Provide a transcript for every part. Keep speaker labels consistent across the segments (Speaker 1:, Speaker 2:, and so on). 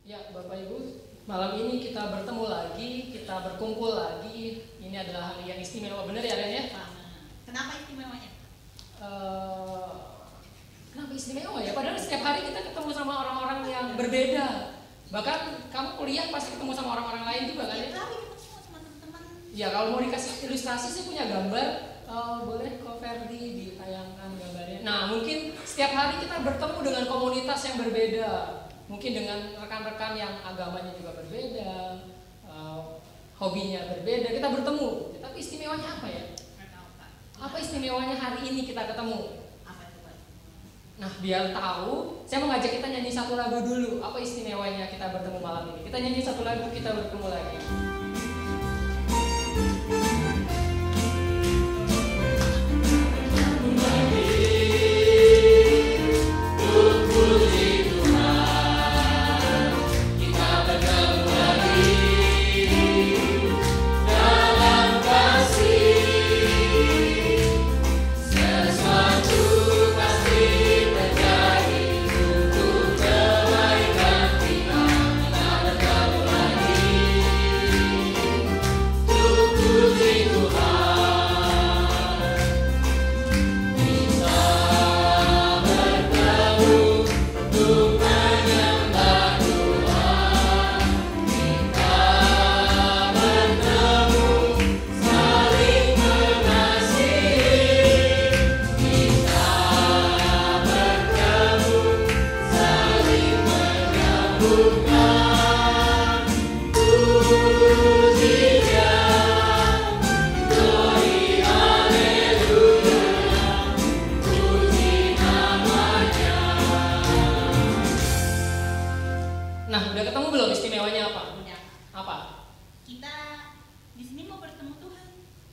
Speaker 1: Ya, Bapak Ibu, malam ini kita bertemu lagi, kita berkumpul lagi. Ini adalah hari yang istimewa, benar ya Ren ya?
Speaker 2: Kenapa istimewanya?
Speaker 1: Kenapa istimewa ya? Padahal setiap hari kita ketemu sama orang-orang yang berbeda. Bahkan kamu kuliah pasti ketemu sama orang-orang lain juga kan ya?
Speaker 2: Tiap hari ketemu sama teman-teman.
Speaker 1: Ya, kalau mau dikasih ilustrasi sih punya gambar. Boleh Ko Ferdi ditayangkan gambarnya. Nah, mungkin setiap hari kita bertemu dengan komunitas yang berbeda. Mungkin dengan rekan-rekan yang agamanya juga berbeda, hobinya berbeda, kita bertemu. Tapi istimewanya apa ya? Apa istimewanya hari ini kita ketemu?
Speaker 2: Apa itu, Pak?
Speaker 1: Nah, biar tahu, saya mau ngajak kita nyanyi satu lagu dulu. Apa istimewanya kita bertemu malam ini? Kita nyanyi satu lagu, kita bertemu lagi.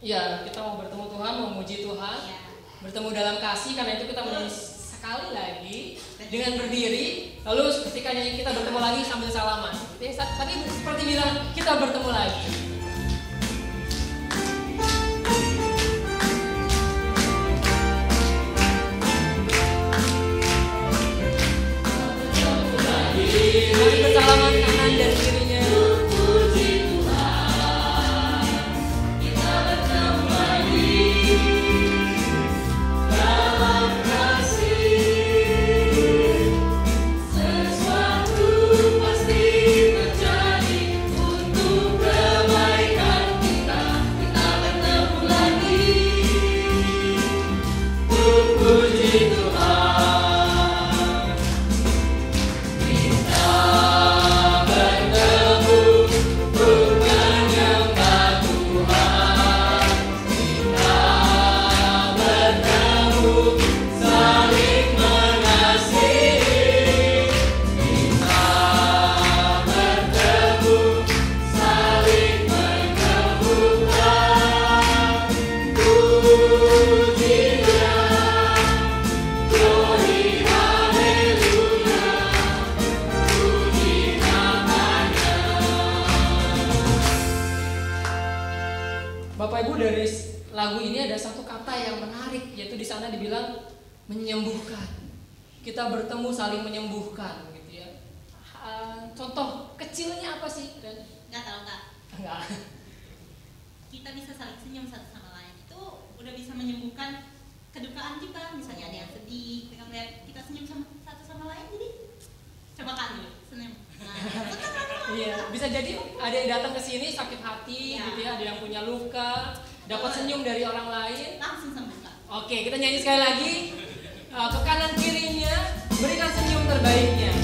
Speaker 1: Ya, kita mau bertemu Tuhan, memuji Tuhan, bertemu dalam kasih. Karena itu kita menyanyi sekali lagi dengan berdiri. Lalu ketika nyanyi kita bertemu lagi sambil salaman. Tadi seperti bilang kita bertemu lagi. Mari bersalaman kanan dan kirinya. Bapak Ibu, dari lagu ini ada satu kata yang menarik, yaitu di sana dibilang menyembuhkan. Kita bertemu saling menyembuhkan, gitu ya. Contoh kecilnya apa sih?
Speaker 2: Nggak tahu, Kak.
Speaker 1: Enggak.
Speaker 2: Kita bisa saling senyum satu sama lain. Itu udah bisa menyembuhkan kedukaan kita. Misalnya ada yang sedih, kita melihat kita senyum sama satu sama lain, jadi coba kan dulu senyum.
Speaker 1: Iya, bisa jadi ada yang datang ke sini sakit hati, gitu ya, ada yang punya luka, dapat senyum dari orang lain,
Speaker 2: langsung sembuh, Kak.
Speaker 1: Oke, kita nyanyi sekali lagi. Ke kanan kirinya, berikan senyum terbaiknya.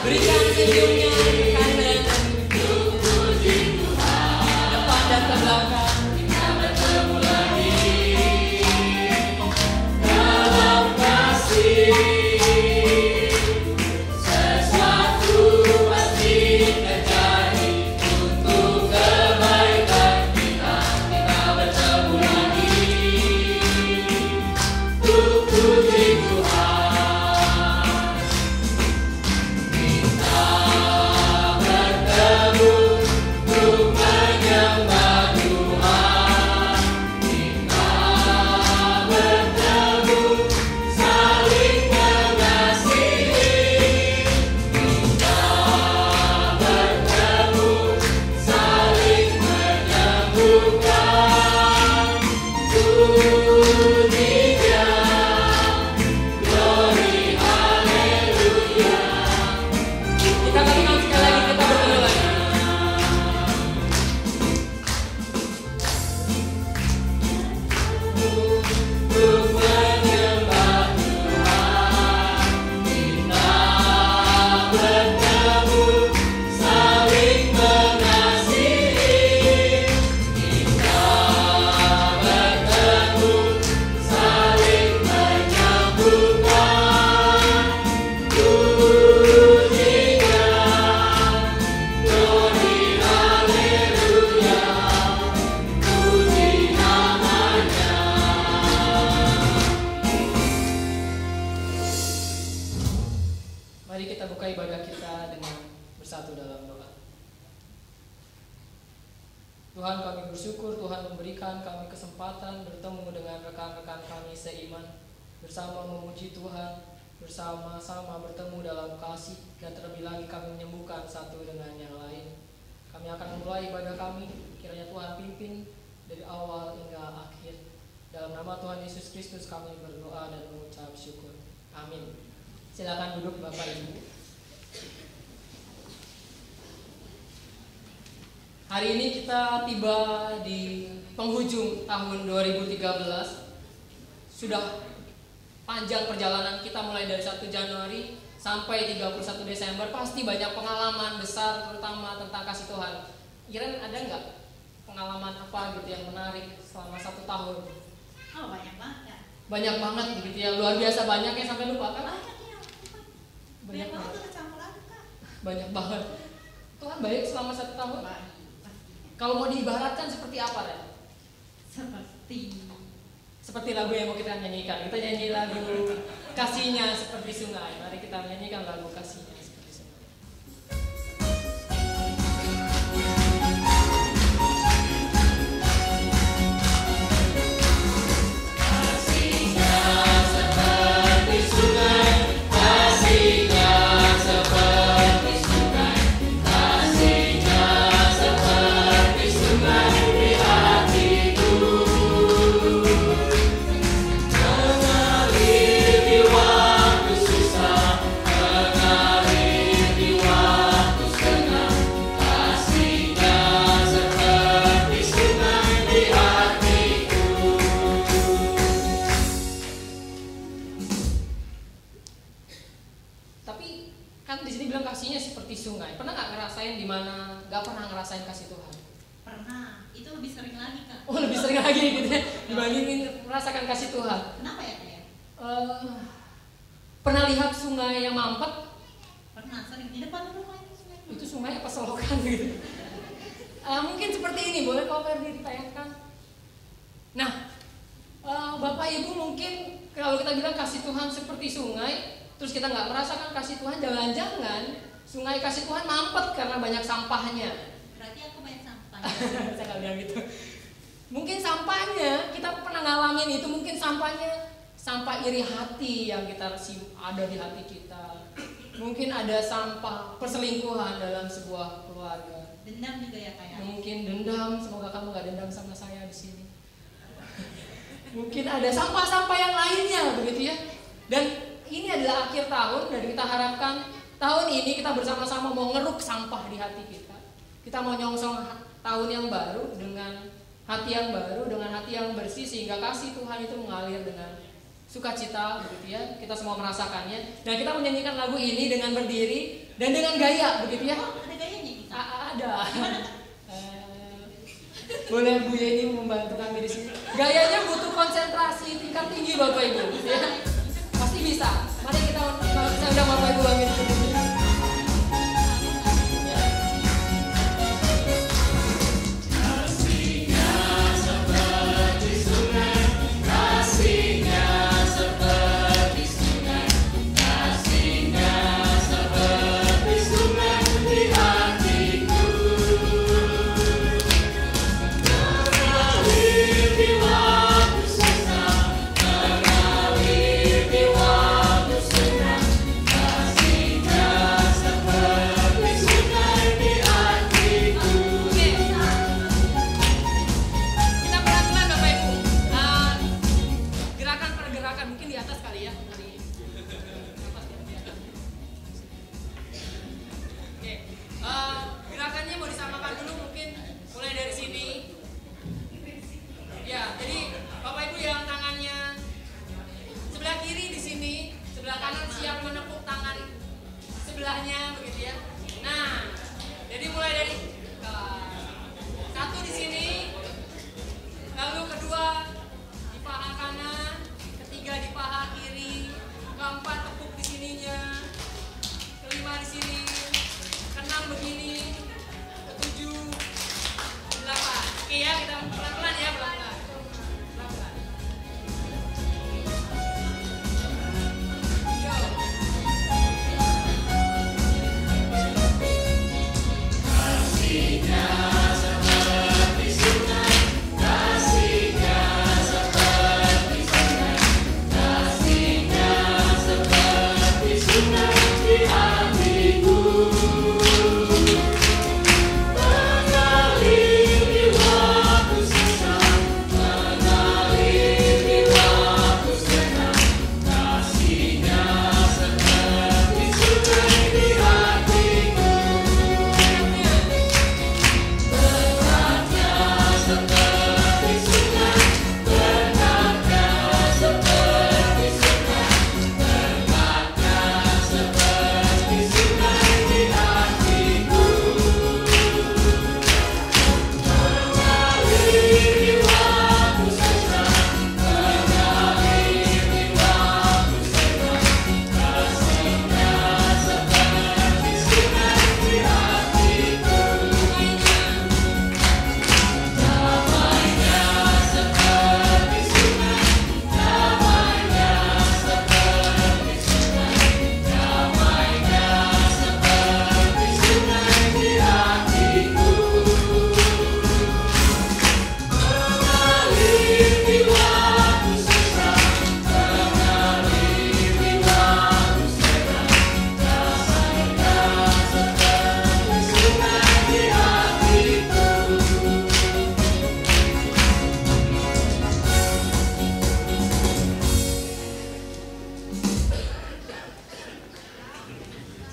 Speaker 1: Berikan senyumnya ke kanan dan kiri, depan dan ke belakang.
Speaker 3: Sesuatu pasti terjadi untuk kebaikan.
Speaker 1: Tuhan, kami bersyukur Tuhan memberikan kami kesempatan bertemu dengan rekan-rekan kami seiman, bersama memuji Tuhan, bersama-sama bertemu dalam kasih, dan terlebih lagi kami menyembuhkan satu dengan yang lain. Kami akan memulai ibadah kami, kiranya Tuhan pimpin dari awal hingga akhir. Dalam nama Tuhan Yesus Kristus kami berdoa dan mengucap syukur. Amin. Silakan duduk Bapak Ibu. Hari ini kita tiba di penghujung tahun 2013. Sudah panjang perjalanan kita mulai dari 1 Januari sampai 31 Desember. Pasti banyak pengalaman besar terutama tentang kasih Tuhan. Kira ada nggak pengalaman apa gitu yang menarik selama 1 tahun?
Speaker 2: Oh, banyak banget ya.
Speaker 1: Banyak banget gitu ya, luar biasa banyaknya sampai lupa kan?
Speaker 2: Banyak banget tuh kecampur aduk Kak.
Speaker 1: Banyak banget. Tuhan baik selama 1 tahun.
Speaker 2: Pastinya.
Speaker 1: Kalau mau diibaratkan seperti apa, Ren? Seperti lagu yang mau kita nyanyikan. Kita nyanyi lagu Kasihnya Seperti Sungai. Mari kita menyanyikan lagu Kasihnya Seperti Sungai. Kasih Tuhan?
Speaker 2: Pernah, itu lebih sering lagi Kak.
Speaker 1: Oh, lebih sering lagi gitu ya dibandingin merasakan kasih Tuhan.
Speaker 2: Kenapa ya Kak ya?
Speaker 1: Pernah lihat sungai yang mampet?
Speaker 2: Pernah, sering di depan rumah itu sungai.
Speaker 1: Itu sungai apa selokan gitu? Mungkin seperti ini, boleh Pak Ferdi ditayangkan? Nah, Bapak Ibu mungkin kalau kita bilang kasih Tuhan seperti sungai, terus kita nggak merasakan kasih Tuhan, jangan-jangan sungai kasih Tuhan mampet karena banyak sampahnya.
Speaker 2: Berarti aku banyak sampah.
Speaker 1: Saya nggak bilang gitu. Mungkin sampahnya kita pernah ngalamin itu, mungkin sampahnya sampah iri hati yang kita ada di hati kita. Mungkin ada sampah perselingkuhan dalam sebuah keluarga.
Speaker 2: Dendam juga ya kayak.
Speaker 1: Mungkin dendam, semoga kamu nggak dendam sama saya di sini. Mungkin ada sampah-sampah yang lainnya begitu ya. Dan ini adalah akhir tahun dan kita harapkan tahun ini kita bersama-sama mau ngeruk sampah di hati kita. Kita mau nyongsong tahun yang baru dengan hati yang baru, dengan hati yang bersih, sehingga kasih Tuhan itu mengalir dengan sukacita begitu ya. Kita semua merasakannya. Dan kita menyanyikan lagu ini dengan berdiri dan dengan gaya begitu ya.
Speaker 2: Oh, ada gayanya kita.
Speaker 1: Ada. Boleh Bu Yeni membantu kami di sini. Gayanya butuh konsentrasi tingkat tinggi Bapak Ibu ya. Pasti bisa. Mari kita undang Bapak Ibu kami di sini.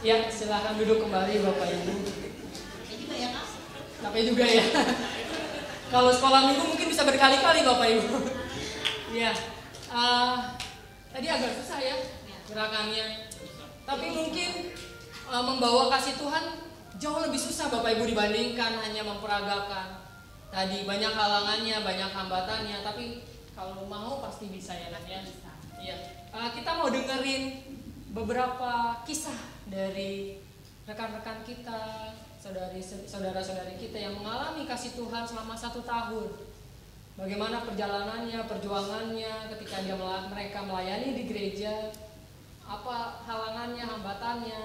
Speaker 1: Ya, silahkan duduk kembali Bapak Ibu.
Speaker 2: Ini juga ya Kak?
Speaker 1: Capek juga ya. Kalau sekolah minggu mungkin bisa berkali-kali Bapak Ibu. Ya, tadi agak susah ya gerakannya. Tapi mungkin membawa kasih Tuhan jauh lebih susah Bapak Ibu dibandingkan hanya memperagakan. Tadi banyak halangannya, banyak hambatannya. Tapi kalau mau pasti bisa ya kan ya. Iya. Kita mau dengerin beberapa kisah dari rekan-rekan kita, saudara-saudari kita yang mengalami kasih Tuhan selama 1 tahun. Bagaimana perjalanannya, perjuangannya ketika mereka melayani di gereja, apa halangannya, hambatannya,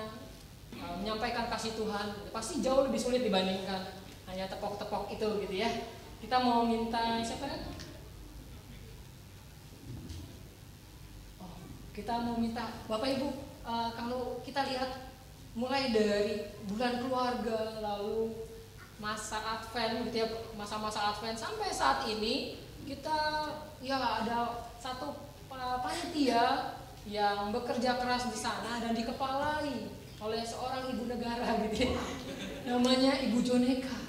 Speaker 1: menyampaikan kasih Tuhan. Pasti jauh lebih sulit dibandingkan hanya tepok-tepok itu gitu ya. Kita mau minta siapa ya? Kita mau minta Bapak Ibu, kalau kita lihat mulai dari bulan keluarga, lalu masa Advent gitu ya, masa-masa Advent sampai saat ini kita ya ada satu panitia yang bekerja keras di sana dan dikepalai oleh seorang ibu negara gitu ya, namanya Ibu Joneka.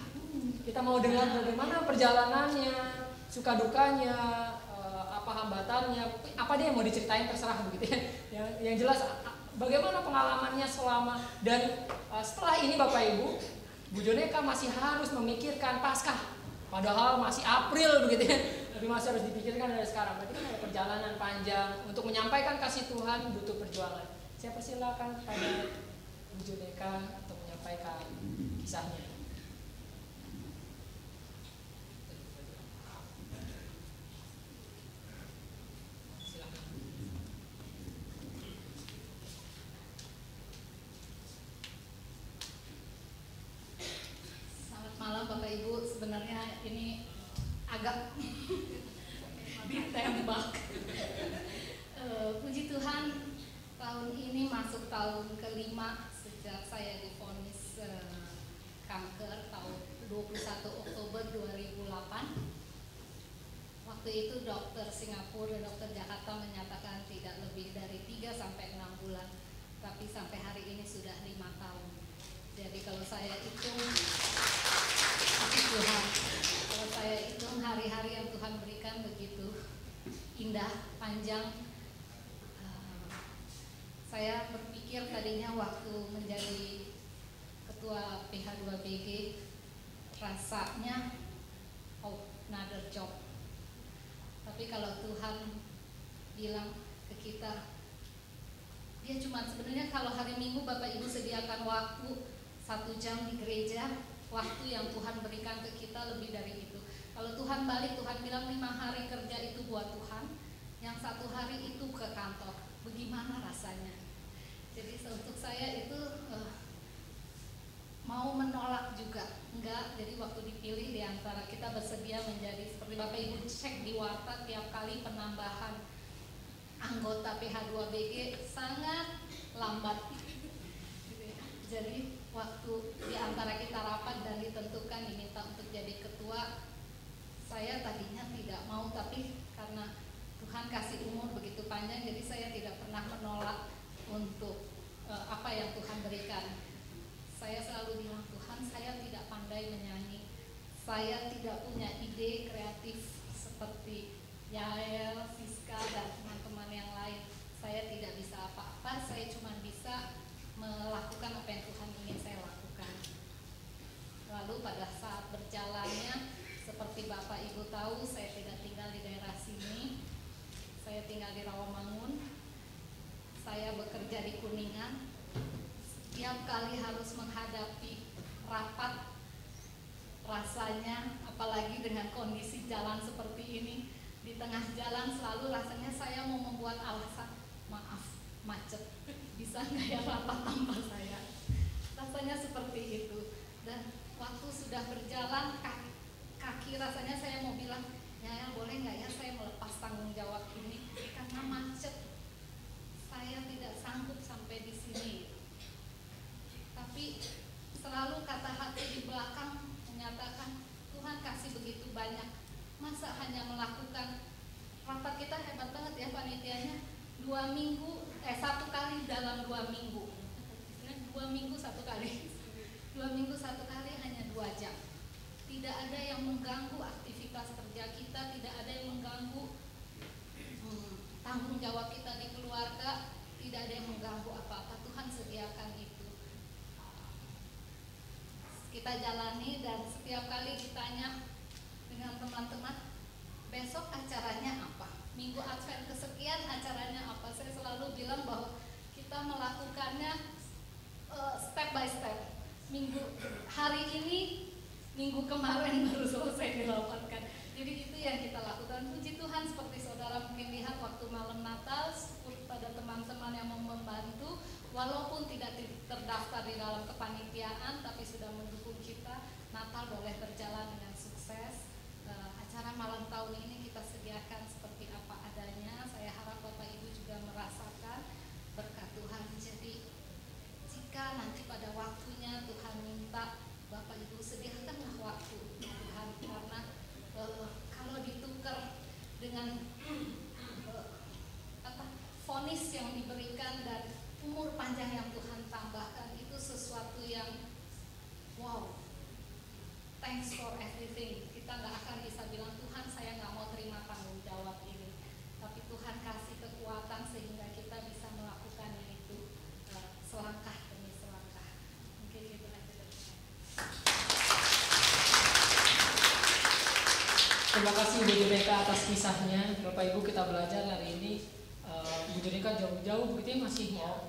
Speaker 1: Kita mau dengar bagaimana perjalanannya, suka dukanya, apa hambatannya, apa dia yang mau diceritain terserah begitu ya. Yang jelas bagaimana pengalamannya selama dan setelah ini Bapak Ibu, Bu Joneka masih harus memikirkan Paskah, padahal masih April begitu ya, tapi masih harus dipikirkan dari sekarang. Berarti kan ada perjalanan panjang untuk menyampaikan kasih Tuhan, butuh perjuangan. Saya persilakan pada Bu Joneka untuk menyampaikan kisahnya.
Speaker 3: Malam Bapak Ibu, sebenarnya ini agak ditembak. Puji Tuhan, tahun ini masuk tahun kelima sejak saya divonis kanker tahun 21 Oktober 2008. Waktu itu dokter Singapura dan dokter Jakarta menyatakan tidak lebih dari 3 sampai 6 bulan, tapi sampai hari ini sudah 5 tahun. Jadi kalau saya hitung Tuhan, kalau saya hitung hari-hari yang Tuhan berikan begitu indah, panjang. Saya berpikir tadinya waktu menjadi ketua PH2BG rasanya another job. Tapi kalau Tuhan bilang ke kita, dia cuma sebenarnya kalau hari Minggu Bapak Ibu sediakan waktu 1 jam di gereja, waktu yang Tuhan berikan ke kita lebih dari itu. Kalau Tuhan balik, Tuhan bilang 5 hari kerja itu buat Tuhan, yang 1 hari itu ke kantor. Bagaimana rasanya? Jadi untuk saya itu mau menolak juga enggak. Jadi waktu dipilih di antara kita bersedia menjadi seperti Bapak Ibu cek di warta tiap kali penambahan anggota PH2BG sangat lambat. Jadi waktu di antara kita rapat dan ditentukan diminta untuk jadi ketua, saya tadinya tidak mau, tapi karena Tuhan kasih umur begitu panjang, jadi saya tidak pernah menolak untuk apa yang Tuhan berikan. Saya selalu bilang, Tuhan, saya tidak pandai menyanyi, saya tidak punya ide kreatif seperti Yael, Siska, dan teman-teman yang lain. Saya tidak bisa apa-apa, saya cuma bisa melakukan apa yang Tuhan ingin saya lakukan. Lalu pada saat berjalannya, seperti Bapak Ibu tahu, saya tidak tinggal di daerah sini, saya tinggal di Rawamangun, saya bekerja di Kuningan. Setiap kali harus menghadapi rapat, rasanya apalagi dengan kondisi jalan seperti ini, di tengah jalan selalu rasanya saya mau membuat alasan, maaf macet, bisa nggak ya rapat tanpa saya, rasanya seperti itu. Dan waktu sudah berjalan, kaki rasanya saya mau bilang, ya boleh nggak ya saya melepas tanggung jawab ini karena macet, saya tidak sanggup sampai di sini. Tapi selalu kata hati di belakang menyatakan, Tuhan kasih begitu banyak, masa hanya melakukan rapat. Kita hebat banget ya panitianya, 1 kali dalam 2 minggu. 2 minggu satu kali. 2 minggu satu kali hanya 2 jam. Tidak ada yang mengganggu aktivitas kerja kita, tidak ada yang mengganggu tanggung jawab kita di keluarga, tidak ada yang mengganggu apa-apa. Tuhan sediakan itu. Kita jalani dan setiap kali ditanya dengan teman-teman, besok acaranya apa? Minggu Advent kesekian acaranya apa? Saya selalu bilang bahwa kita melakukannya step by step. Hari ini, minggu kemarin baru selesai dilakukan. Jadi itu yang kita lakukan. Puji Tuhan, seperti saudara mungkin lihat waktu malam Natal, syukur pada teman-teman yang mau membantu, walaupun tidak terdaftar di dalam kepanitiaan, tapi sudah mendukung kita. Natal boleh berjalan dengan sukses. Acara malam tahun ini kita sediakan seperti apa adanya. Saya harap Bapak Ibu juga merasakan berkat Tuhan. Jadi jika nanti pada waktunya Tuhan minta, Bapak Ibu sediakanlah waktu Tuhan, karena kalau ditukar dengan vonis yang diberikan dan umur panjang yang Tuhan tambahkan, itu sesuatu yang wow, thanks for everything. Kita nggak akan bisa bilang, Tuhan saya nggak mau terima tanggung jawab ini, tapi Tuhan kasih kekuatan sehingga kita bisa melakukannya itu selangkah demi selangkah. Mungkin itu aja dari saya.
Speaker 1: Terima kasih Bu Judeka atas kisahnya. Bapak Ibu, kita belajar hari ini Bu Judeka jauh-jauh begitu ya, masih mau.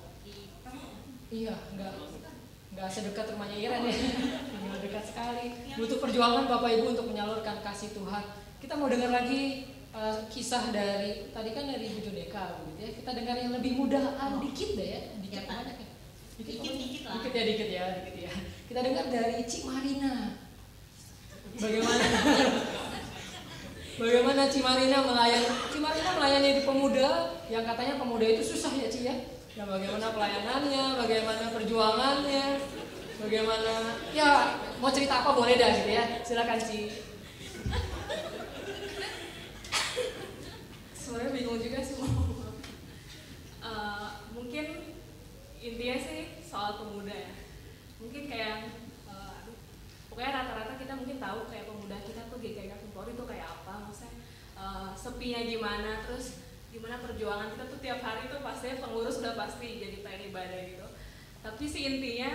Speaker 1: Iya, nggak sedekat rumahnya Iren ya. Tinggal dekat sekali. Butuh perjuangan Bapak Ibu untuk menyalurkan kasih Tuhan. Kita mau dengar lagi kisah dari tadi kan dari Bu Judeka begitu ya. Kita dengar yang lebih mudahan dikit deh ya. Dikit banyak ya.
Speaker 2: Dikit lah.
Speaker 1: Dikit ya. Kita dengar dari Cik Marina. Bagaimana Cik Marina melayani di pemuda yang katanya pemuda itu susah ya Cik ya. Ya bagaimana pelayanannya, bagaimana perjuangannya, bagaimana ya mau cerita apa boleh dah gitu ya. Silakan Cik.
Speaker 4: Sebenarnya bingung juga sih mungkin intinya sih soal pemuda ya. Mungkin kayak pokoknya rata-rata kita mungkin tahu kayak pemuda kita tuh GKK Polri tuh kayak apa, maksudnya sepinya gimana, terus gimana perjuangan kita tuh tiap hari tuh pastinya pengurus udah pasti jadi pengen ibadah gitu. Tapi sih intinya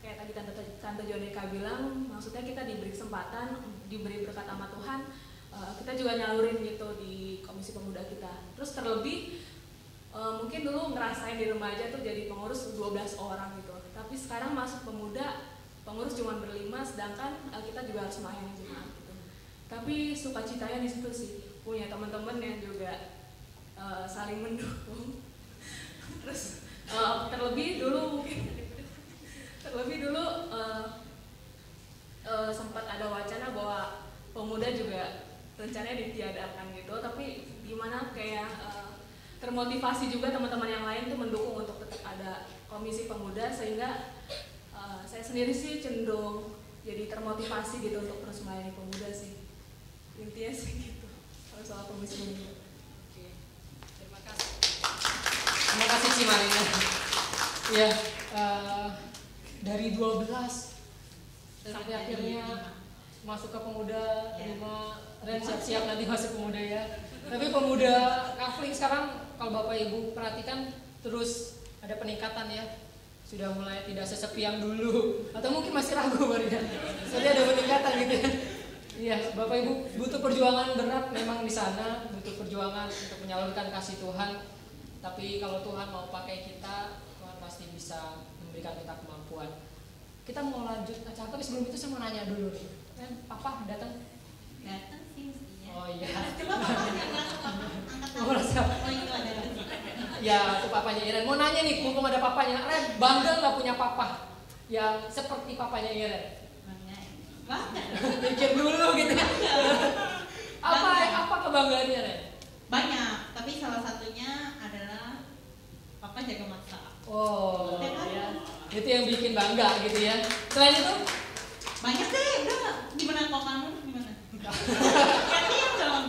Speaker 4: kayak tadi Tante Jodeka bilang, maksudnya kita diberi kesempatan, diberi berkat sama Tuhan, kita juga nyalurin gitu di komisi pemuda kita. Terus terlebih mungkin dulu ngerasain di remaja tuh jadi pengurus 12 orang gitu. Tapi sekarang masuk pemuda, pengurus cuma berlima, sedangkan kita juga harus melayani jemaat gitu. Tapi sukacitanya di situ sih, punya teman-teman yang juga saling mendukung. Terus terlebih dulu sempat ada wacana bahwa pemuda juga rencananya ditiadakan gitu, tapi gimana kayak termotivasi juga teman-teman yang lain tuh mendukung untuk tetap ada komisi pemuda, sehingga saya sendiri sih cenderung jadi termotivasi gitu untuk terus melayani pemuda sih. Intinya sih gitu kalau soal komisi pemuda.
Speaker 1: Oke. Terima kasih Cik Marina. Ya, dari 12 sampai akhirnya masuk ke pemuda 5, Ren siap-siap nanti masuk pemuda ya. Tapi pemuda Kafling sekarang kalau Bapak Ibu perhatikan terus ada peningkatan ya. Sudah mulai tidak sesepi yang dulu, atau mungkin masih ragu Marina. Jadi ada peningkatan gitu ya. Iya, Bapak Ibu butuh perjuangan berat memang di sana, butuh perjuangan untuk menyalurkan kasih Tuhan. Tapi kalau Tuhan mau pakai kita, Tuhan pasti bisa memberikan kita kemampuan. Kita mau lanjut acara, tapi sebelum itu saya mau nanya dulu nih. Papa datang?
Speaker 2: Datang sih mestinya.
Speaker 1: Oh iya.
Speaker 2: Coba papanya angkat
Speaker 1: Oh,
Speaker 2: itu ada.
Speaker 1: Ya, itu papanya Iren. Mau nanya nih, mumpung ada papanya, Ren, bangga nggak punya papa yang seperti papanya Iren?
Speaker 2: Bangga.
Speaker 1: Pikir dulu gitu. Apa kebanggaannya, Ren?
Speaker 2: Banyak, tapi salah satunya adalah papa jaga masak.
Speaker 1: Oh, ya. Itu yang bikin bangga gitu ya. Selain itu?
Speaker 2: Banyak deh, udah. Gimana kok kamu? Gimana? Gantian dong.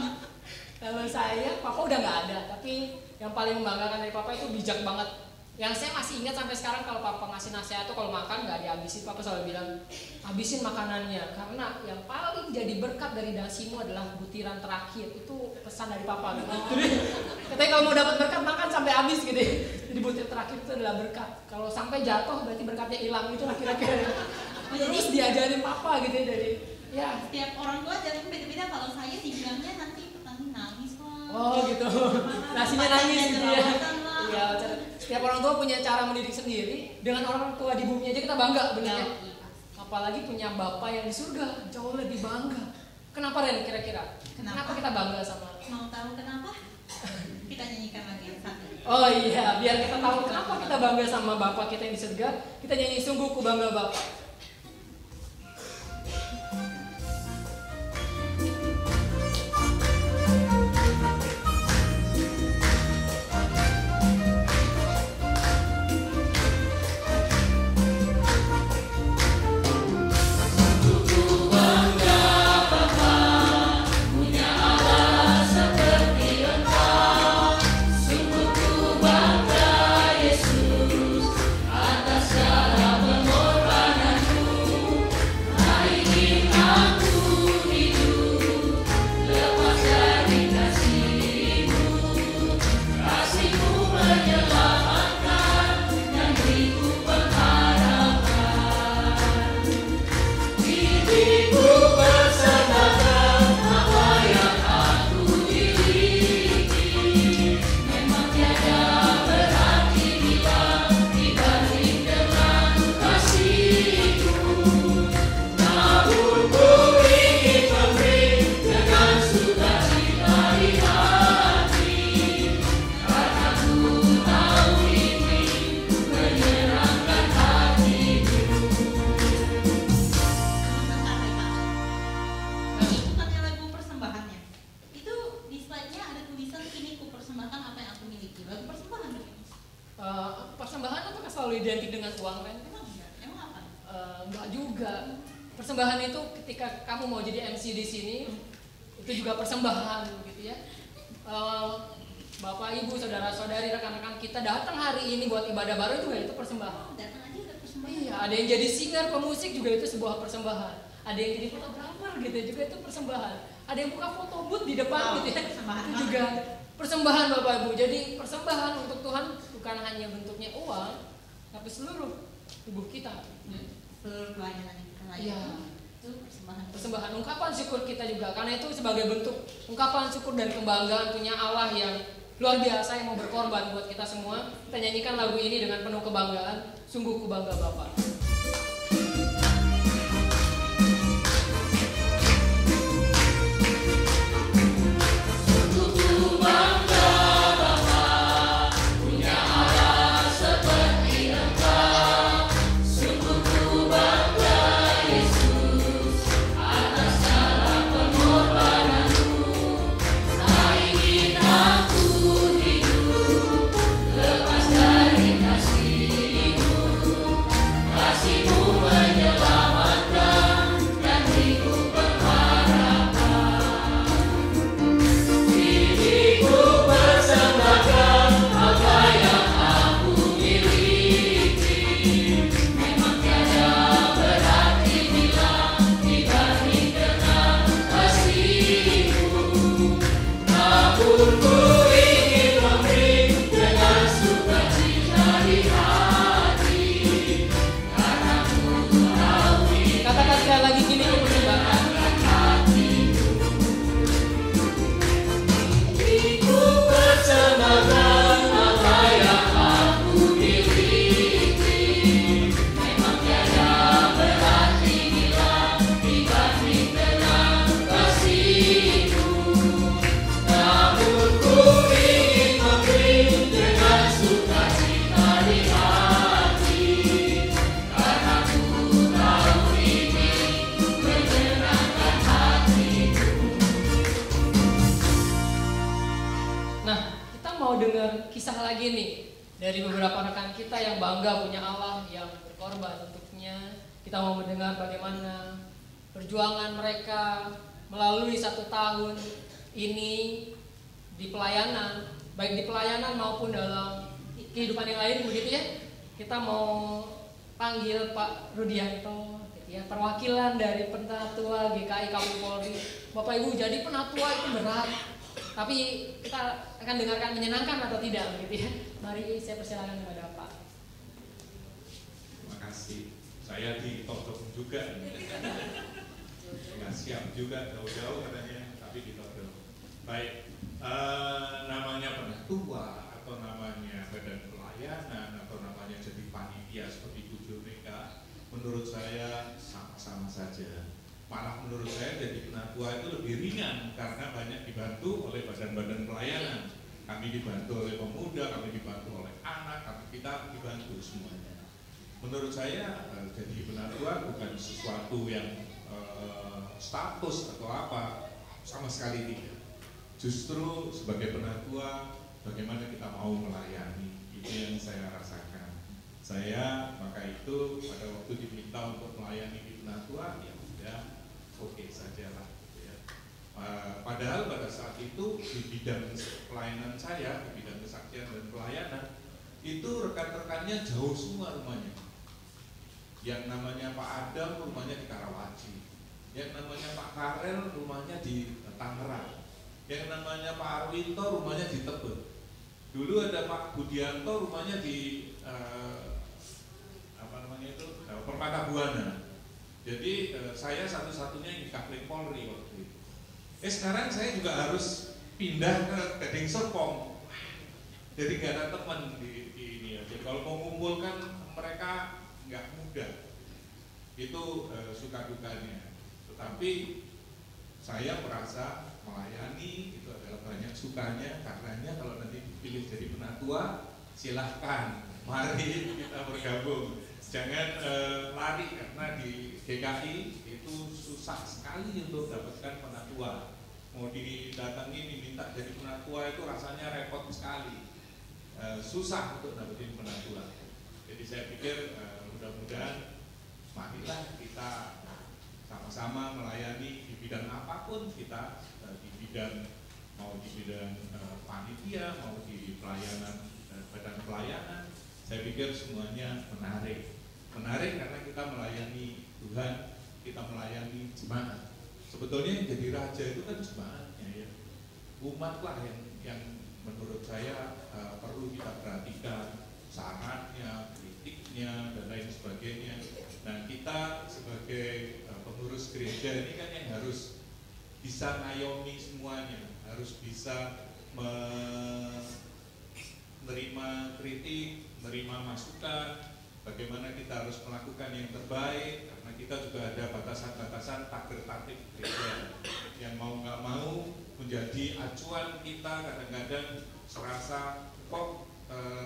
Speaker 1: Kalau saya, papa udah nggak ada, tapi yang paling membanggakan dari papa itu bijak banget Yang saya masih ingat sampai sekarang kalau papa ngasih nasihat tuh kalau makan nggak dihabisin, papa selalu bilang habisin makanannya karena yang paling jadi berkat dari dasimu adalah butiran terakhir. Itu pesan dari papa gitu. Jadi katanya kalau mau dapat berkat makan sampai habis gitu. Jadi butir terakhir itu adalah berkat. Kalau sampai jatuh berarti berkatnya hilang, itu lah kira-kira. Terus diajarin papa gitu ya, dari ya.
Speaker 2: Setiap orang tua ajarin beda-beda. Kalau saya dibilangnya nanti nangis lah.
Speaker 1: Oh gitu. Nasinya nangis gitu ya. Iya, setiap orang tua punya cara mendidik sendiri. Dengan orang tua di bumi aja kita bangga benar. Apalagi punya bapak yang di surga, jauh lebih bangga. Kenapa Ren kira-kira? Kenapa kita bangga sama?
Speaker 2: Mau tahu kenapa? Kita nyanyikan lagi yang satu.
Speaker 1: Oh iya, biar kita tahu kenapa kita bangga sama bapak kita yang di surga. Kita nyanyi sungguh ku bangga bapak. Persembahan apakah selalu identik dengan uang, Ren?
Speaker 2: Emang apa?
Speaker 1: Enggak juga. Persembahan itu ketika kamu mau jadi MC di sini, itu juga persembahan, gitu ya. Bapak, Ibu, saudara-saudari, rekan-rekan kita datang hari ini buat ibadah baru juga itu persembahan.
Speaker 2: Datang aja udah persembahan.
Speaker 1: Iya, ada yang jadi singer, pemusik juga itu sebuah persembahan. Ada yang jadi fotografer gitu juga itu persembahan. Ada yang buka foto booth di depan gitu ya. Itu juga persembahan Bapak Ibu. Jadi persembahan untuk Tuhan bukan hanya bentuknya uang, tapi seluruh tubuh kita.
Speaker 2: Seluruh pelayanan yang kita layani.
Speaker 1: Iya.
Speaker 2: Itu persembahan.
Speaker 1: Persembahan ungkapan syukur kita juga. Karena itu sebagai bentuk ungkapan syukur dan kebanggaan punya Allah yang luar biasa yang mau berkorban buat kita semua. Kita nyanyikan lagu ini dengan penuh kebanggaan. Sungguh ku bangga Bapa. Dari beberapa rekan kita yang bangga punya Allah yang berkorban untuknya. Kita mau mendengar bagaimana perjuangan mereka melalui 1 tahun ini di pelayanan, baik di pelayanan maupun dalam kehidupan yang lain begitu ya. Kita mau panggil Pak Rudianto gitu ya, perwakilan dari Penatua GKI Kapolri. Bapak Ibu, jadi penatua itu berat, tapi kita akan dengarkan menyenangkan atau tidak begitu ya. Mari saya persilakan kepada Pak.
Speaker 5: Terima kasih. Saya ditodong juga. Nggak siap juga, jauh-jauh katanya, tapi ditodong. Baik, namanya penatua atau namanya badan pelayanan atau namanya jadi panitia seperti Bu Joneka, menurut saya sama-sama saja. Malah menurut saya jadi penatua itu lebih ringan karena banyak dibantu oleh badan-badan pelayanan. Kami dibantu oleh pemuda, kami dibantu oleh anak, kita dibantu semuanya. Menurut saya jadi penatua bukan sesuatu yang status atau apa, sama sekali tidak. Justru sebagai penatua, bagaimana kita mau melayani, itu yang saya rasakan. Saya maka itu pada waktu diminta untuk melayani di penatua, ya sudah, oke sajalah. Ya. Padahal pada saat itu di bidang pelayanan saya, di bidang kesaksian dan pelayanan, itu rekan-rekannya jauh semua rumahnya. Yang namanya Pak Adam rumahnya di Karawaci, yang namanya Pak Karel rumahnya di Tangerang, yang namanya Pak Arwinto rumahnya di Tebet. Dulu ada Pak Budianto rumahnya di Permata Buana. Jadi saya satu-satunya yang di Kapling Polri waktu itu. Sekarang saya juga harus pindah ke Gading Serpong. Jadi gak ada teman di ini ya. Jadi kalau mau mengumpulkan mereka nggak mudah. Itu suka dukanya. Tetapi saya merasa melayani itu adalah banyak sukanya. Karenanya kalau nanti dipilih jadi penatua, silahkan, mari kita bergabung. Jangan lari karena di GKI itu susah sekali untuk dapatkan penatua. Mau didatangi diminta jadi penatua itu rasanya repot sekali. Susah untuk dapetin penatua. Jadi saya pikir mudah-mudahan marilah kita sama-sama melayani di bidang apapun kita, di bidang mau di bidang panitia, mau di pelayanan badan pelayanan. Saya pikir semuanya menarik karena kita melayani Tuhan, kita melayani jemaat. Sebetulnya yang jadi raja itu kan jemaatnya ya, umat lah yang menurut saya perlu kita perhatikan sarannya, kritiknya dan lain sebagainya. Nah kita sebagai pengurus gereja ini kan yang harus bisa ngayomi semuanya, harus bisa menerima kritik, menerima masukan, bagaimana kita harus melakukan yang terbaik, karena kita juga ada batasan-batasan takdir-takdir gereja yang mau nggak mau menjadi acuan kita. Kadang-kadang serasa kok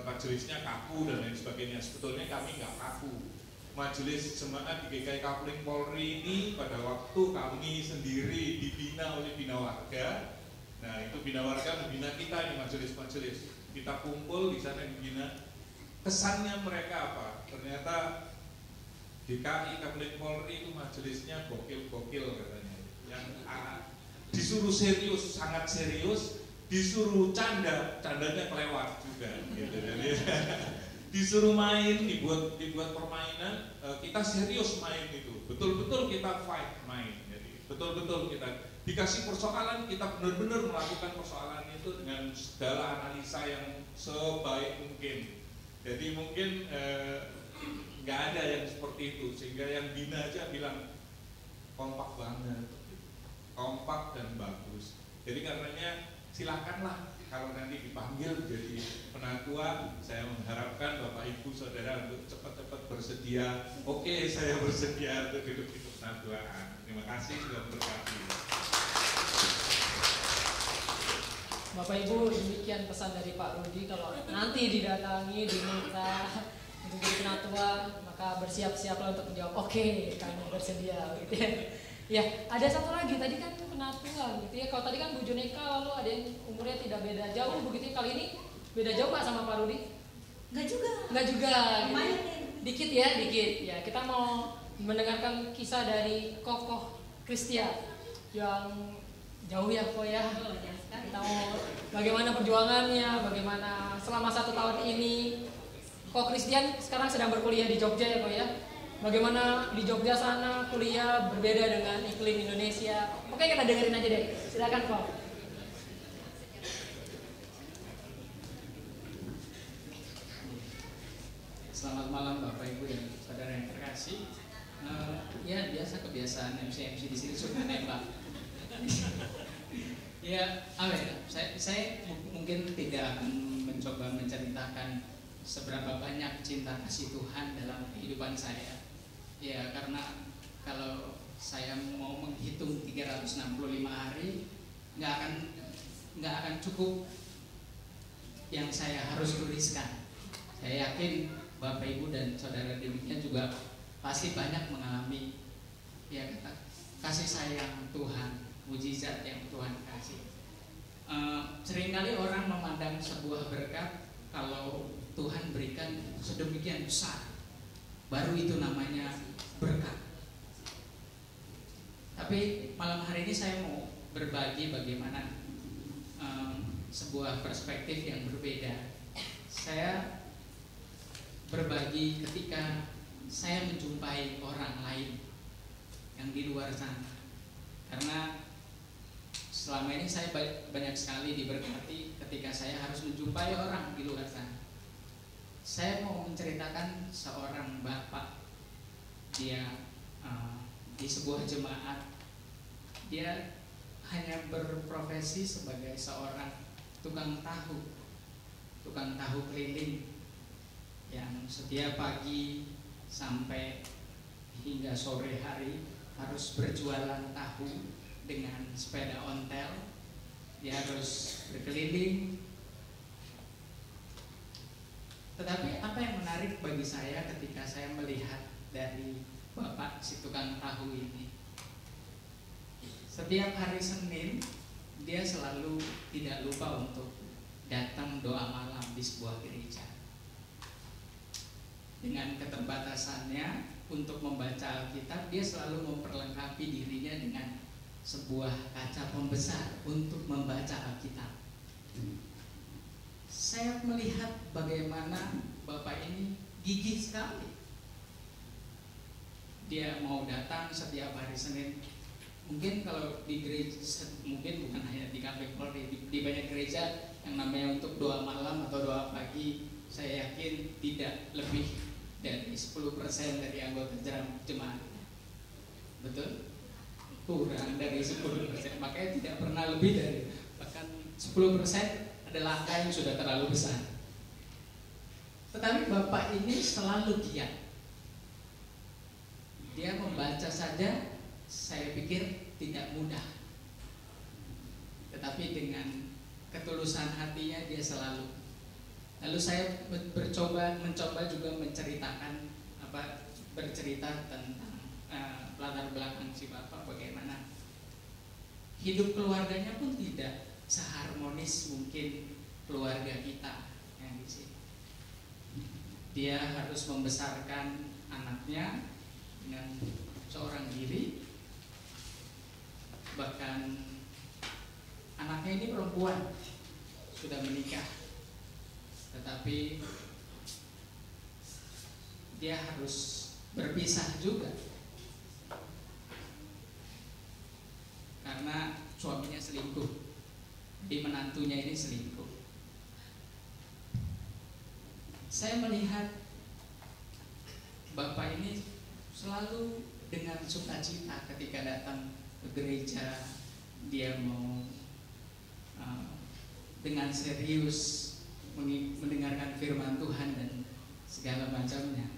Speaker 5: majelisnya kaku dan lain sebagainya. Sebetulnya kami nggak kaku. Majelis jemaat di GKI Kapling Polri ini pada waktu kami sendiri dibina oleh bina warga. Nah itu bina warga membina kita di majelis-majelis. Kita kumpul di sana dibina. Kesannya mereka apa? Ternyata GKI Kapling Polri itu majelisnya gokil-gokil katanya. Yang disuruh serius, sangat serius, disuruh candanya kelewat juga. Gitu. Jadi disuruh main, dibuat permainan, kita serius main itu. Betul-betul kita fight main. Jadi betul-betul kita dikasih persoalan, kita benar-benar melakukan persoalan itu dengan segala analisa yang sebaik mungkin. Jadi mungkin nggak ada yang seperti itu, sehingga yang bina aja bilang kompak banget, kompak dan bagus. Jadi karenanya silakanlah kalau nanti dipanggil jadi penatua, saya mengharapkan Bapak Ibu Saudara untuk cepat-cepat bersedia. Oke, saya bersedia untuk duduk di penatuaan. Terima kasih sudah berkati.
Speaker 1: Bapak Ibu, demikian pesan dari Pak Rudi. Kalau nanti didatangi, diminta untuk jadi penatua, maka bersiap-siaplah untuk menjawab, oke, kami bersedia, gitu ya. Ya, ada satu lagi, tadi kan penatua, gitu ya. Kalau tadi kan Bu Joneka, lalu ada yang umurnya tidak beda jauh, begitu ya. Kali ini beda jauh Pak sama Pak Rudi?
Speaker 2: Enggak juga.
Speaker 1: Enggak juga.
Speaker 2: Lumayan
Speaker 1: Gitu. Dikit ya, dikit. Ya, kita mau mendengarkan kisah dari Kokoh Kristia yang jauh ya, Ko ya. Kita mau bagaimana perjuangannya, bagaimana selama 1 tahun ini. Kok Christian sekarang sedang berkuliah di Jogja ya kok ya? Bagaimana di Jogja sana kuliah berbeda dengan iklim Indonesia? Oke, kita dengerin aja deh. Silakan kok.
Speaker 6: Selamat malam Bapak Ibu dan saudara yang terkasih. Ya biasa kebiasaan MC di sini suka nembak. Ya, apa ya? Saya mungkin tidak akan mencoba menceritakan seberapa banyak cinta kasih Tuhan dalam kehidupan saya. Ya, karena kalau saya mau menghitung 365 hari, nggak akan cukup yang saya harus tuliskan. Saya yakin Bapak Ibu dan saudara demikian juga pasti banyak mengalami ya kasih sayang Tuhan, mujizat yang Tuhan kasih. Seringkali orang memandang sebuah berkat kalau Tuhan berikan sedemikian besar, baru itu namanya berkat. Tapi malam hari ini saya mau berbagi bagaimana sebuah perspektif yang berbeda. Saya berbagi ketika saya menjumpai orang lain yang di luar sana, karena selama ini saya banyak sekali diberkati ketika saya harus menjumpai orang di luar sana. Saya mau menceritakan seorang bapak, dia di sebuah jemaat, dia hanya berprofesi sebagai seorang tukang tahu keliling yang setiap pagi sampai hingga sore hari harus berjualan tahu dengan sepeda ontel. Dia harus berkeliling. Tetapi apa yang menarik bagi saya ketika saya melihat dari bapak si tukang tahu ini, setiap hari Senin dia selalu tidak lupa untuk datang doa malam di sebuah gereja. Dengan keterbatasannya untuk membaca Alkitab, dia selalu memperlengkapi dirinya dengan sebuah kaca pembesar untuk membaca Alkitab. Saya melihat bagaimana bapak ini gigih sekali. Dia mau datang setiap hari Senin. Mungkin kalau di gereja, mungkin bukan hanya di KP Polri, di banyak gereja yang namanya untuk doa malam atau doa pagi, saya yakin tidak lebih dari 10% dari anggota jemaatnya. Betul? Kurang dari 10%, makanya tidak pernah lebih dari, bahkan 10% adalah angka yang sudah terlalu besar. Tetapi bapak ini selalu giat. Dia membaca saja, saya pikir tidak mudah. Tetapi dengan ketulusan hatinya dia selalu. Lalu saya mencoba juga menceritakan bercerita tentang latar belakang si bapak, bagaimana hidup keluarganya pun tidak seharmonis mungkin keluarga kita yang di sini. Dia harus membesarkan anaknya dengan seorang diri, bahkan anaknya ini perempuan, sudah menikah, tetapi dia harus berpisah juga karena suaminya selingkuh. Di menantunya ini selingkuh. Saya melihat bapak ini selalu dengan sukacita ketika datang ke gereja. Dia mau dengan serius mendengarkan firman Tuhan dan segala macamnya.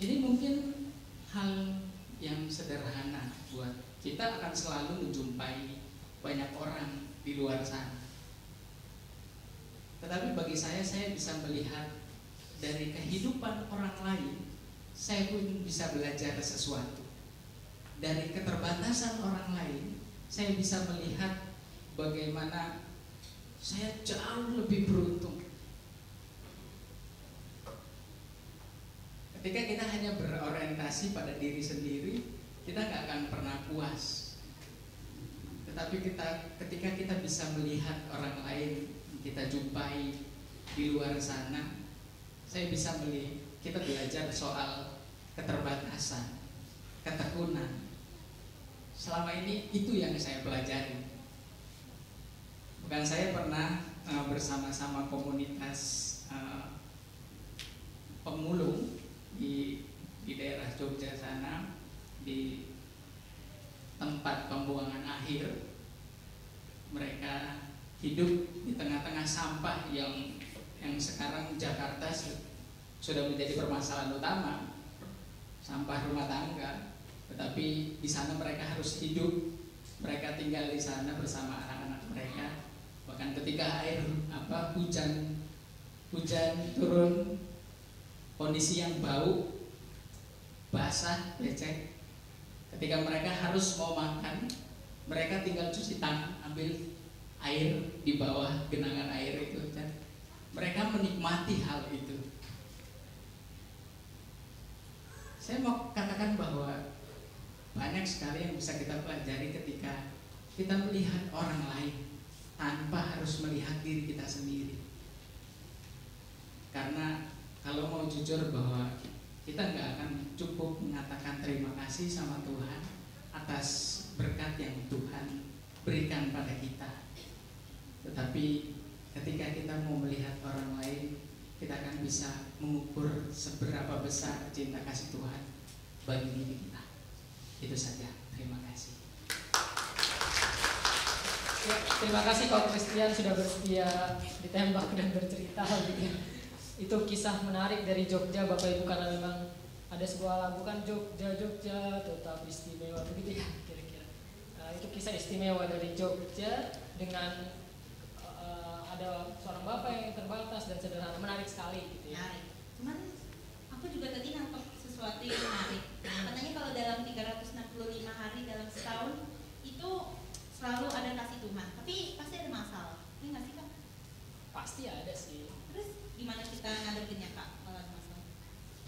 Speaker 6: Ini mungkin hal yang sederhana buat kita, akan selalu menjumpai banyak orang di luar sana. Tetapi bagi saya bisa melihat dari kehidupan orang lain, saya pun bisa belajar sesuatu. Dari keterbatasan orang lain, saya bisa melihat bagaimana saya jauh lebih beruntung. Ketika kita hanya berorientasi pada diri sendiri, kita nggak akan pernah puas. Tetapi ketika kita bisa melihat orang lain kita jumpai di luar sana, saya bisa melihat, kita belajar soal keterbatasan, ketekunan. Selama ini itu yang saya pelajari. Bukan saya pernah bersama-sama komunitas pemulung di daerah Jogja sana, di tempat pembuangan akhir. Mereka hidup di tengah-tengah sampah yang sekarang Jakarta sudah menjadi permasalahan utama, sampah rumah tangga. Tetapi di sana mereka harus hidup, mereka tinggal di sana bersama anak-anak mereka. Bahkan ketika hujan turun, kondisi yang bau, basah, lecek, ketika mereka harus mau makan, mereka tinggal cuci tangan, ambil air di bawah genangan air itu, dan mereka menikmati hal itu. Saya mau katakan bahwa banyak sekali yang bisa kita pelajari ketika kita melihat orang lain tanpa harus melihat diri kita sendiri. Karena kalau mau jujur bahwa kita nggak akan cukup mengatakan terima kasih sama Tuhan atas berkat yang Tuhan berikan pada kita. Tetapi ketika kita mau melihat orang lain, kita akan bisa mengukur seberapa besar cinta kasih Tuhan bagi diri kita. Itu saja. Terima kasih.
Speaker 1: Ya, terima kasih Kak Christian sudah bersedia ditembak dan bercerita gitu. Itu kisah menarik dari Jogja Bapak Ibu, karena memang ada sebuah lagu kan, Jogja tetap istimewa begitu ya kira-kira. Itu kisah istimewa dari Jogja dengan ada seorang bapak yang terbatas dan sederhana, menarik sekali gitu ya.
Speaker 2: Menarik. Cuman aku juga tadi nangkep sesuatu yang menarik. Katanya kalau dalam 365 hari dalam setahun itu selalu ada kasih Tuhan, tapi pasti ada masalah. Ini nggak sih Kak?
Speaker 1: Pasti ada sih.
Speaker 2: Terus gimana kita ngadepinnya Kak kalau ada masalah?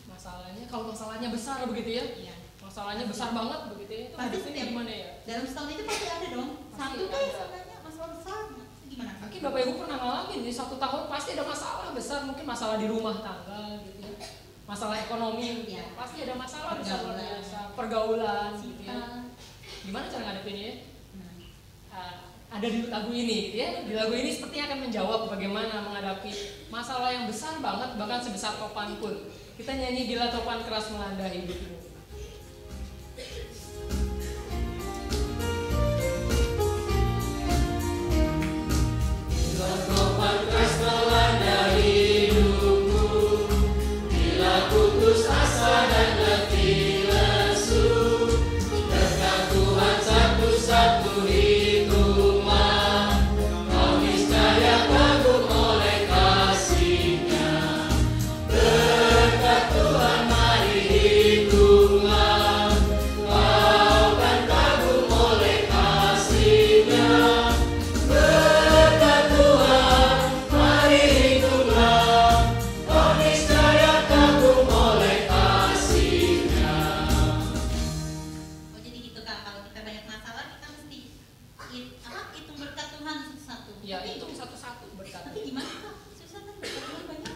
Speaker 1: Masalahnya, kalau masalahnya besar begitu ya,
Speaker 2: Iya.
Speaker 1: masalahnya besar banget begitu ya, itu
Speaker 2: Pasti
Speaker 1: hadapinnya
Speaker 2: setiap-
Speaker 1: gimana ya?
Speaker 2: Dalam setahun itu pasti ada dong.
Speaker 1: Pasti
Speaker 2: Satu
Speaker 1: ada.
Speaker 2: kayak sebenarnya masalah besar. Gimana Kak?
Speaker 1: Mungkin Bapak Ibu pernah ngalamin di satu tahun pasti ada masalah besar, mungkin masalah di rumah tangga gitu ya, masalah ekonomi,
Speaker 2: Ya.
Speaker 1: pasti ada masalah besar luar
Speaker 2: Pergaulan.
Speaker 1: biasa, pergaulan gitu ya.
Speaker 2: Cinta.
Speaker 1: Gimana cara ngadepinnya ya?
Speaker 2: Nah,
Speaker 1: Ada di lagu ini gitu ya. Di lagu ini sepertinya akan menjawab bagaimana menghadapi masalah yang besar banget, bahkan sebesar topan pun. Kita nyanyi bila topan keras melanda hidupmu.
Speaker 7: Bila topan keras melanda hidupku, bila putus asa dan letih lesu, dekat Tuhan satu-satu hitunglah, kau niscaya kagum oleh kasih-Nya. Dekat Tuhan mari hitunglah, kau kan kagum oleh kasih-Nya. Dekat Tuhan mari hitunglah, kau niscaya kagum oleh kasih-Nya.
Speaker 2: oh jadi gitu Kak, kalau kita banyak masalah kita mesti hitung berkat Tuhan satu-satu.
Speaker 1: Ya,
Speaker 2: Tapi-
Speaker 1: itu satu-satu berkat.
Speaker 2: Tapi gimana Kak? Susah kan berkat Tuhan banyak.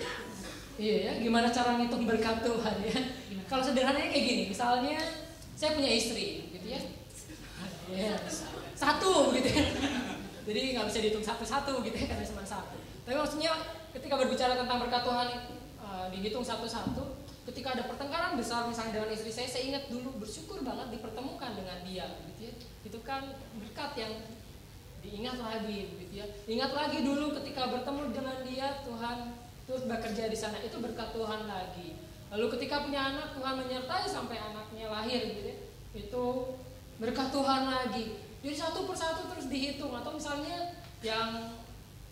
Speaker 1: Iya ya, gimana cara ngitung berkat Tuhan ya?
Speaker 2: Gimana?
Speaker 1: Kalau sederhananya kayak gini, misalnya saya punya istri, gitu ya. Ya, satu gitu ya. Jadi nggak bisa dihitung satu-satu gitu ya, karena cuma satu. Tapi maksudnya ketika berbicara tentang berkat Tuhan dihitung satu-satu, ketika ada pertengkaran besar misalnya dengan istri saya ingat dulu bersyukur banget dipertemukan dengan dia, gitu ya. Itu kan berkat yang diingat lagi, gitu ya. Ingat lagi dulu ketika bertemu dengan dia, Tuhan terus bekerja di sana, itu berkat Tuhan lagi. Lalu ketika punya anak, Tuhan menyertai sampai anaknya lahir, gitu ya. Itu berkat Tuhan lagi. Jadi satu persatu terus dihitung. Atau misalnya yang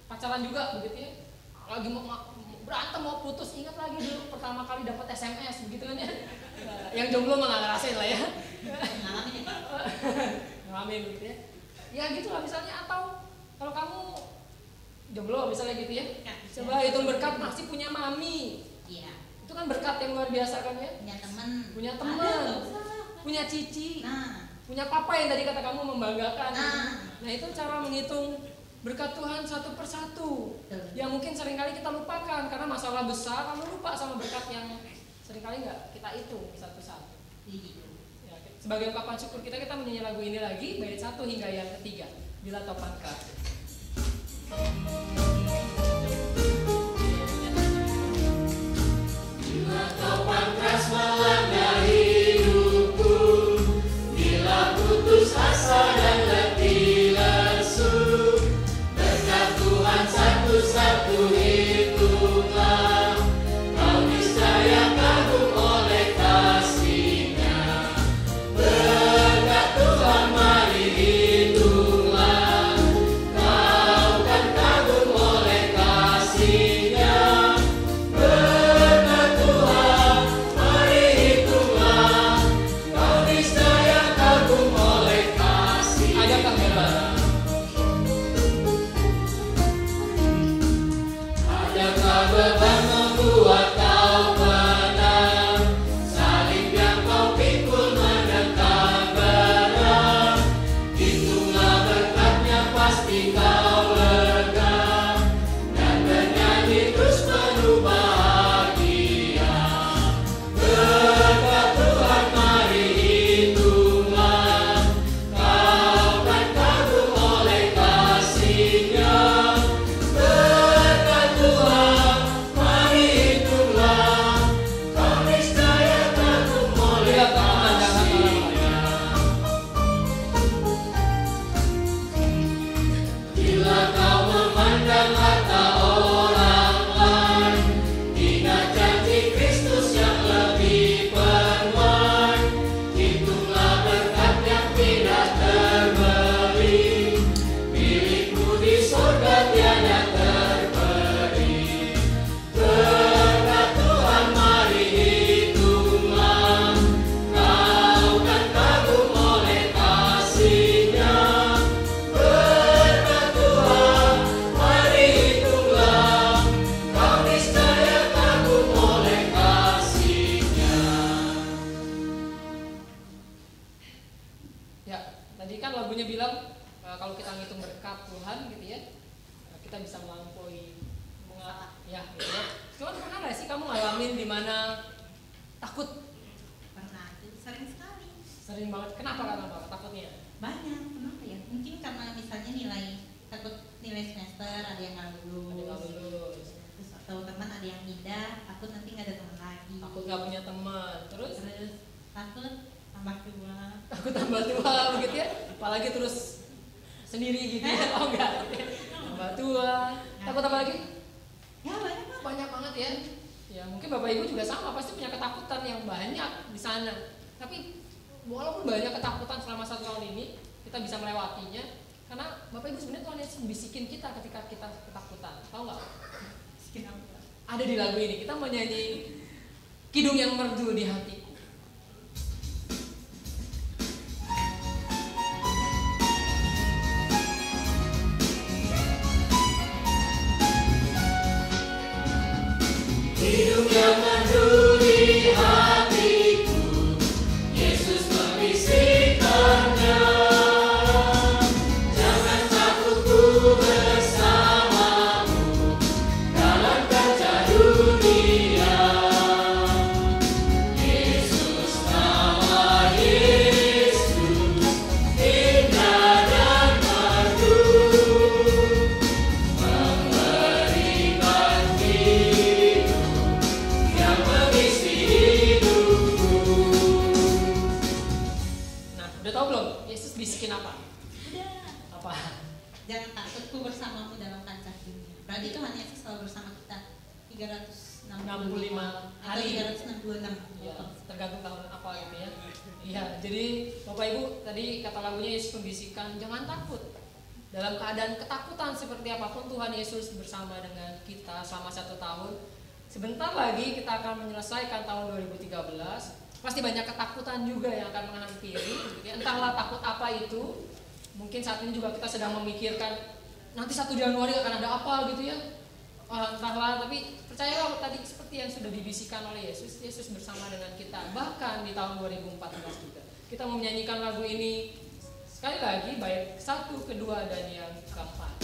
Speaker 1: pacaran juga begitu ya, lagi mau berantem mau putus, ingat lagi dulu pertama kali dapat SMS begitu kan ya. Yang jomblo mah nggak ngerasain lah ya.
Speaker 2: Ngalamin ya Kak?
Speaker 1: Ngalamin gitu ya. Ya gitulah misalnya. Atau kalau kamu jomblo misalnya gitu ya,
Speaker 2: Ya,
Speaker 1: coba hitung berkat masih punya mami.
Speaker 2: Iya.
Speaker 1: Itu kan berkat yang luar biasa kan ya.
Speaker 2: Punya teman.
Speaker 1: Punya
Speaker 2: Ada,
Speaker 1: teman.
Speaker 2: nggak usah.
Speaker 1: Punya cici,
Speaker 2: Nah,
Speaker 1: punya papa yang tadi kata kamu membanggakan.
Speaker 2: Nah.
Speaker 1: Nah itu cara menghitung berkat Tuhan satu persatu yang mungkin seringkali kita lupakan karena masalah besar, lalu lupa sama berkat yang seringkali nggak kita hitung satu-satu. Ya, sebagai ungkapan syukur kita menyanyi lagu ini lagi, bait 1 hingga yang ketiga, Bila Topan Kasih.
Speaker 7: Bila topan keras melanda hidupku, bila putus asa dan letih lesu, berkat Tuhan satu-satu hitunglah, kau niscaya kagum oleh kasih-Nya. Berkat Tuhan mari hitunglah, kau kan kagum oleh kasih-Nya. Berkat Tuhan mari hitunglah, kau niscaya kagum oleh kasih-Nya.
Speaker 1: Adakah hebat?
Speaker 7: Adakah beban membuat kau menang, salib yang kau pikul menekan berat, hitunglah berkatnya pasti kau lega, dan bernyanyi terus penuh bahagia. Berkat Tuhan mari hitunglah, kau kan kagum oleh kasih-Nya. Berkat Tuhan mari hitunglah, kau niscaya kagum oleh kasih-Nya. Bila kau memandang harta orang lain, ingat janji Kristus yang lebih permai, hitunglah berkat yang tidak terbeli, milikmu di surga tiada terperi. Berkat Tuhan mari hitunglah, kau kan kagum oleh kasih-Nya. Berkat Tuhan mari hitunglah, kau niscaya kagum oleh kasih-Nya.
Speaker 1: Ya, tadi kan lagunya bilang kalau kita ngitung berkat Tuhan gitu ya, kita bisa melampaui ya gitu ya. Cuman pernah nggak sih kamu ngalamin di mana takut?
Speaker 2: Pernah tuh, sering sekali.
Speaker 1: Sering banget. Kenapa takutnya?
Speaker 2: Banyak, kenapa ya? Mungkin karena misalnya takut nilai semester ada yang nggak
Speaker 1: Ada
Speaker 2: lulus,
Speaker 1: nggak lulus,
Speaker 2: terus atau teman ada yang pindah, takut nanti nggak ada teman lagi,
Speaker 1: takut nggak punya teman, terus
Speaker 2: takut tambah tua.
Speaker 1: takut tambah tua begitu ya. Apalagi terus sendiri gitu ya. Oh enggak. Tambah tua. Takut apa lagi?
Speaker 2: Ya banyak lah.
Speaker 1: Banyak banget ya. Ya mungkin Bapak Ibu juga sama, pasti punya ketakutan yang banyak di sana. Tapi walaupun banyak ketakutan selama 1 tahun ini, kita bisa melewatinya karena Bapak Ibu sebenarnya Tuhan Yesus bisikin kita ketika kita ketakutan. Tahu nggak?
Speaker 2: Miskin apa?
Speaker 1: Ada di lagu ini kita menyanyi Kidung yang Merdu di Hatiku.
Speaker 7: Hidup yang merdu di hatiku, Yesus membisikkannya. Jangan takut, ku bersamamu dalam kerja dunia. Yesus, nama Yesus, indah dan merdu, memberikan hidup yang mengisi hidupku.
Speaker 1: Nah, udah tahu belum? Yesus bisikin apa?
Speaker 2: Udah.
Speaker 1: Apa?
Speaker 2: Jangan takut, ku bersamamu dalam kancah dunia. Berarti Tuhan Yesus selalu bersama kita 365
Speaker 1: hari.
Speaker 2: atau 366.
Speaker 1: Ya, tergantung tahun apa gitu ya. Iya, jadi Bapak Ibu tadi kata lagunya Yesus membisikkan jangan takut. Dalam keadaan ketakutan seperti apapun Tuhan Yesus bersama dengan kita selama 1 tahun. Sebentar lagi kita akan menyelesaikan tahun 2013. Pasti banyak ketakutan juga yang akan menghampiri gitu ya. Entahlah takut apa itu. Mungkin saat ini juga kita sedang memikirkan nanti 1 Januari akan ada apa gitu ya. Entahlah, tapi percayalah tadi seperti yang sudah dibisikkan oleh Yesus, Yesus bersama dengan kita. Bahkan di tahun 2014 juga. Kita menyanyikan lagu ini sekali lagi, baik 1, kedua, dan yang keempat.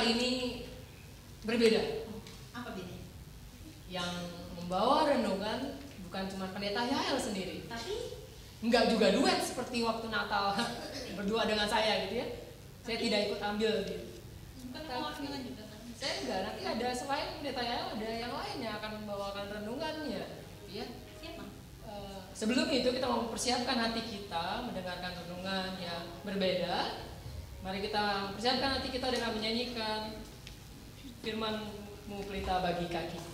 Speaker 1: kali ini berbeda.
Speaker 2: Apa bedanya?
Speaker 1: Yang membawa renungan bukan cuma pendeta Yael sendiri,
Speaker 2: Tapi
Speaker 1: enggak juga duet seperti waktu Natal berdua dengan saya gitu ya. Saya tidak ikut ambil gitu.
Speaker 2: bukan mau renungan juga kan?
Speaker 1: Saya enggak, nanti ada selain pendeta Yael ada yang lain yang akan membawakan renungannya, ya.
Speaker 2: Siapa?
Speaker 1: Sebelum itu kita mempersiapkan hati kita mendengarkan renungan yang berbeda. Mari kita persiapkan hati kita dengan menyanyikan Firman-Mu pelita bagi kakiku.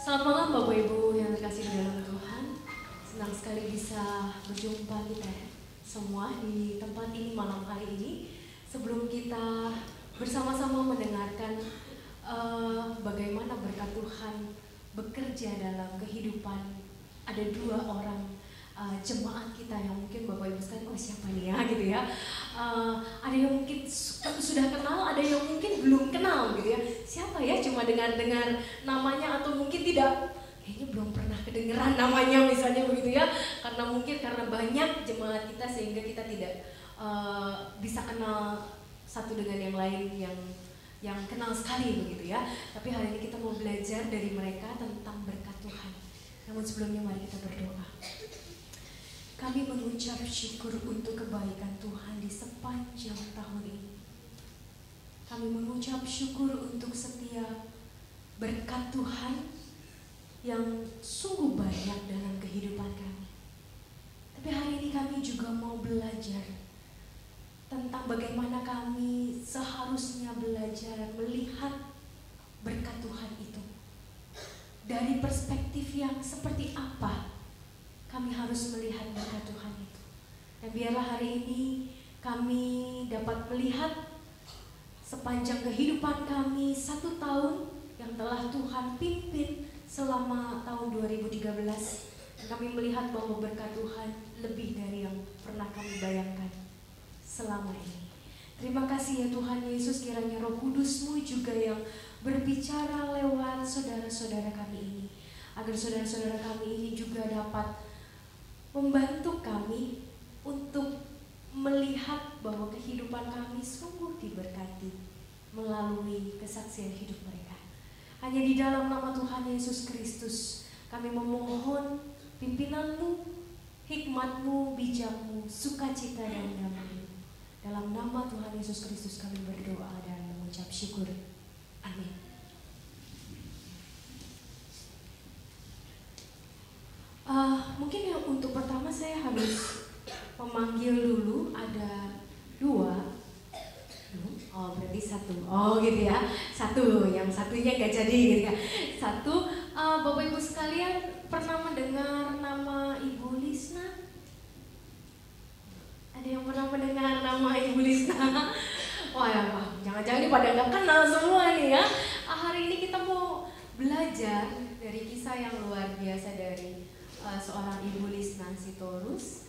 Speaker 8: Selamat malam Bapak Ibu yang terkasih di dalam Tuhan. Senang sekali bisa berjumpa kita semua di tempat ini malam hari ini. Sebelum kita bersama-sama mendengarkan bagaimana berkat Tuhan bekerja dalam kehidupan ada dua orang jemaat kita yang mungkin Bapak Ibu sekalian, oh siapa nih ya gitu ya. Ada yang mungkin sudah kenal, ada yang mungkin belum kenal gitu ya. Siapa ya, cuma dengar-dengar namanya atau mungkin tidak, kayaknya belum pernah kedengeran namanya misalnya begitu ya. Karena banyak jemaat kita sehingga kita tidak bisa kenal satu dengan yang lain yang kenal sekali begitu ya. Tapi hari ini kita mau belajar dari mereka tentang berkat Tuhan. Namun sebelumnya mari kita berdoa. Kami mengucap syukur untuk kebaikan Tuhan di sepanjang tahun ini. Kami mengucap syukur untuk setiap berkat Tuhan yang sungguh banyak dalam kehidupan kami. Tapi hari ini kami juga mau belajar tentang bagaimana kami seharusnya belajar melihat berkat Tuhan itu. Dari perspektif yang seperti apa kami harus melihat berkat Tuhan itu. Dan biarlah hari ini kami dapat melihat sepanjang kehidupan kami 1 tahun yang telah Tuhan pimpin selama tahun 2013, kami melihat bahwa berkat Tuhan lebih dari yang pernah kami bayangkan selama ini. Terima kasih ya Tuhan Yesus, kiranya Roh Kudus-Mu juga yang berbicara lewat saudara-saudara kami ini, agar saudara-saudara kami ini juga dapat membantu kami untuk melihat bahwa kehidupan kami sungguh diberkati melalui kesaksian hidup mereka. Hanya di dalam nama Tuhan Yesus Kristus kami memohon pimpinan-Mu, hikmat-Mu, bijak-Mu, sukacita dan damai-Mu. Dalam nama Tuhan Yesus Kristus kami berdoa dan mengucap syukur. Amin. Mungkin yang untuk pertama saya harus memanggil dulu, ada 2. Oh berarti 1. Oh gitu ya, 1. Yang satunya gak jadi gitu ya. 1, Bapak Ibu sekalian pernah mendengar nama Ibu Lisna? Ada yang pernah mendengar nama Ibu Lisna? Wah ya, jangan-jangan ini pada gak kenal semua nih ya. Hari ini kita mau belajar dari kisah yang luar biasa dari seorang Ibu Lisna Sitorus.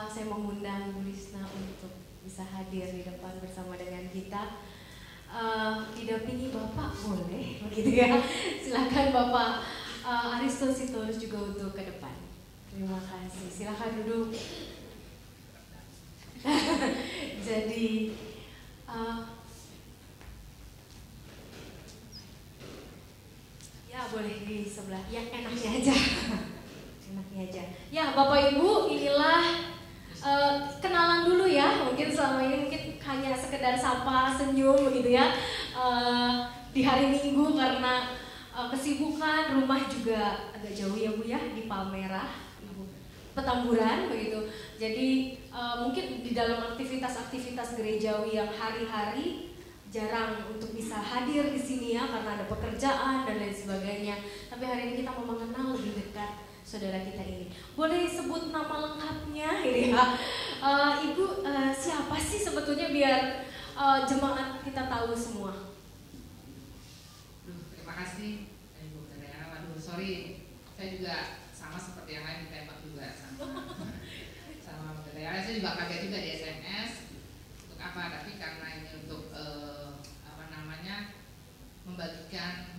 Speaker 8: Saya mengundang Ibu Lisna untuk bisa hadir di depan bersama dengan kita. Didampingi Bapak boleh begitu ya. Silakan Bapak Aristo Sitorus juga untuk ke depan. Terima kasih. Silakan duduk. Jadi ya boleh di sebelah yang enaknya aja. Enaknya aja. Ya Bapak Ibu, inilah kenalan dulu ya. Mungkin selama ini mungkin hanya sekedar sapa, senyum begitu ya. Di hari Minggu karena kesibukan, rumah juga agak jauh ya Bu ya, di Palmerah, Ibu. Petamburan begitu. Jadi mungkin di dalam aktivitas-aktivitas gerejawi yang hari-hari jarang untuk bisa hadir di sini ya karena ada pekerjaan dan lain sebagainya. Tapi hari ini kita mau mengenal lebih dekat saudara kita ini. Boleh sebut nama lengkapnya ini ya. Ibu siapa sih sebetulnya biar jemaat kita tahu semua.
Speaker 9: Terima kasih Ibu Dara. Waduh, sorry, saya juga sama seperti yang lain ditembak juga sama Bu Dara. Saya juga kaget juga di SMS untuk apa? Tapi karena ini untuk membagikan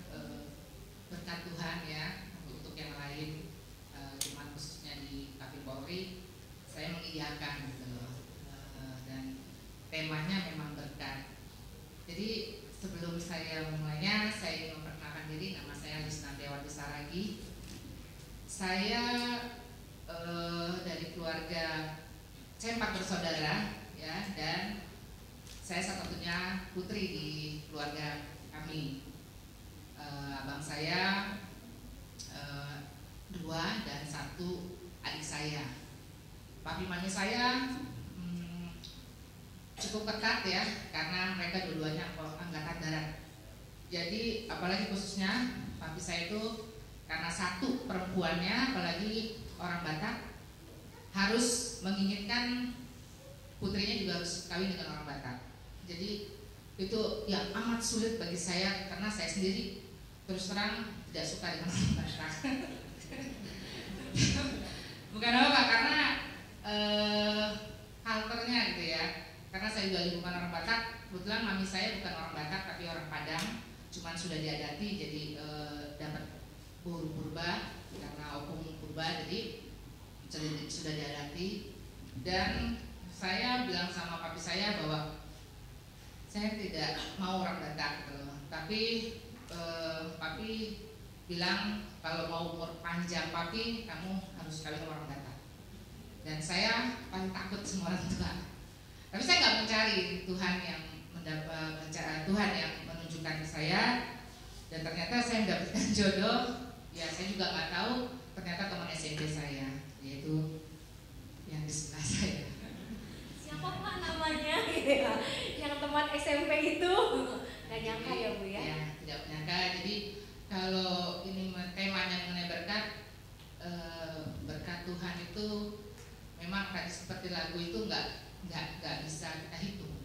Speaker 9: berkat Tuhan ya untuk yang lain, cuma khususnya di Kapil Polri, saya mengiyakan gitu loh. Dan temanya memang berkat. Jadi sebelum saya mulainya, saya ingin memperkenalkan diri. Nama saya Lisna Dewati Saragi. Saya dari keluarga, saya 4 bersaudara ya, dan saya satu-satunya putri di keluarga kami. Abang saya 2 dan 1 adik saya. Papi mami saya cukup ketat ya, karena mereka dua-duanya angkatan darat. Jadi apalagi khususnya papi saya itu karena 1 perempuannya, apalagi orang Batak, harus menginginkan putrinya juga harus kawin dengan orang Batak. Jadi itu yang amat sulit bagi saya karena saya sendiri terus terang tidak suka dengan orang Batak. Bukan apa, karena halternya gitu ya. Karena saya juga bukan orang Batak. Kebetulan mami saya bukan orang Batak tapi orang Padang. Cuman sudah diadati jadi dapat buru purba karena opung purba, jadi sudah diadati. Dan saya bilang sama papi saya bahwa saya tidak mau orang Batak gitu. Tapi papi bilang kalau mau umur panjang papi, kamu harus kawin sama orang Batak. Dan saya paling takut sama orang tua. Tapi saya nggak mencari Tuhan yang Tuhan yang menunjukkan ke saya. Dan ternyata saya mendapatkan jodoh. Ya saya juga nggak tahu. Ternyata teman SMP saya, yaitu yang di sebelah saya.
Speaker 8: Siapa Pak namanya? Yang teman SMP itu? Gak nyangka ya Bu ya?
Speaker 9: Ya, tidak menyangka. Jadi kalau ini temanya mengenai berkat, berkat Tuhan itu memang tadi seperti lagu itu nggak bisa kita hitung.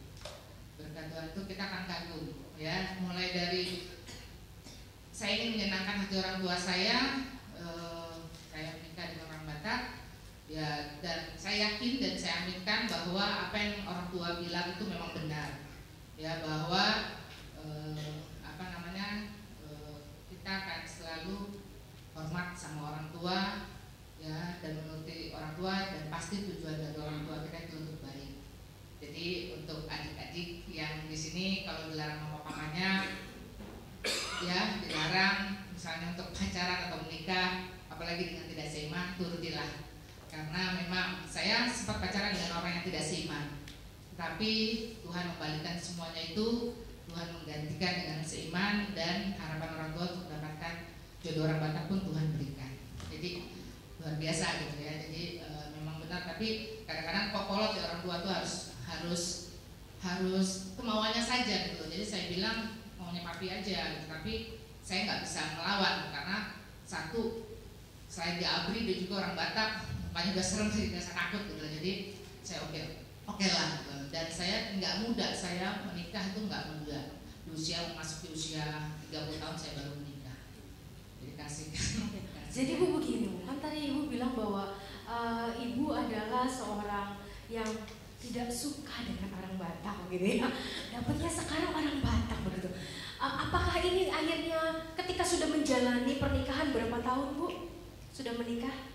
Speaker 9: Berkat Tuhan itu kita akan kagum ya, mulai dari saya ingin menyenangkan hati orang tua saya menikah dengan orang Batak ya, dan saya yakin dan saya aminkan bahwa apa yang orang tua bilang itu memang benar ya, bahwa kita akan selalu hormat sama orang tua ya, dan menuruti orang tua, dan pasti tujuan dari orang tua kita itu untuk baik. Jadi untuk adik-adik yang di sini kalau dilarang sama papanya ya, dilarang misalnya untuk pacaran atau menikah, apalagi dengan tidak seiman, turutilah. Karena memang saya sempat pacaran dengan orang yang tidak seiman, tapi Tuhan membalikkan semuanya itu. Tuhan menggantikan dengan seiman, dan harapan orang tua untuk mendapatkan jodoh orang Batak pun Tuhan berikan. Jadi luar biasa gitu ya. Jadi memang benar, tapi kadang-kadang kolot ya, orang tua tuh harus kemauannya saja gitu. Jadi saya bilang maunya papi aja gitu, tapi saya nggak bisa melawan karena satu, selain dia ABRI dia juga orang Batak, makanya udah serem sih, saya takut gitu. Jadi saya oke lah gitu. Dan saya nggak muda, saya menikah itu nggak muda, di usia masuk di usia 30 tahun saya baru menikah. Jadi kasih.
Speaker 8: Jadi Bu begini, kan tadi Ibu bilang bahwa Ibu adalah seorang yang tidak suka dengan orang Batak gitu ya. Dapatnya sekarang orang Batak begitu. Apakah ini akhirnya ketika sudah menjalani pernikahan berapa tahun Bu? Sudah menikah?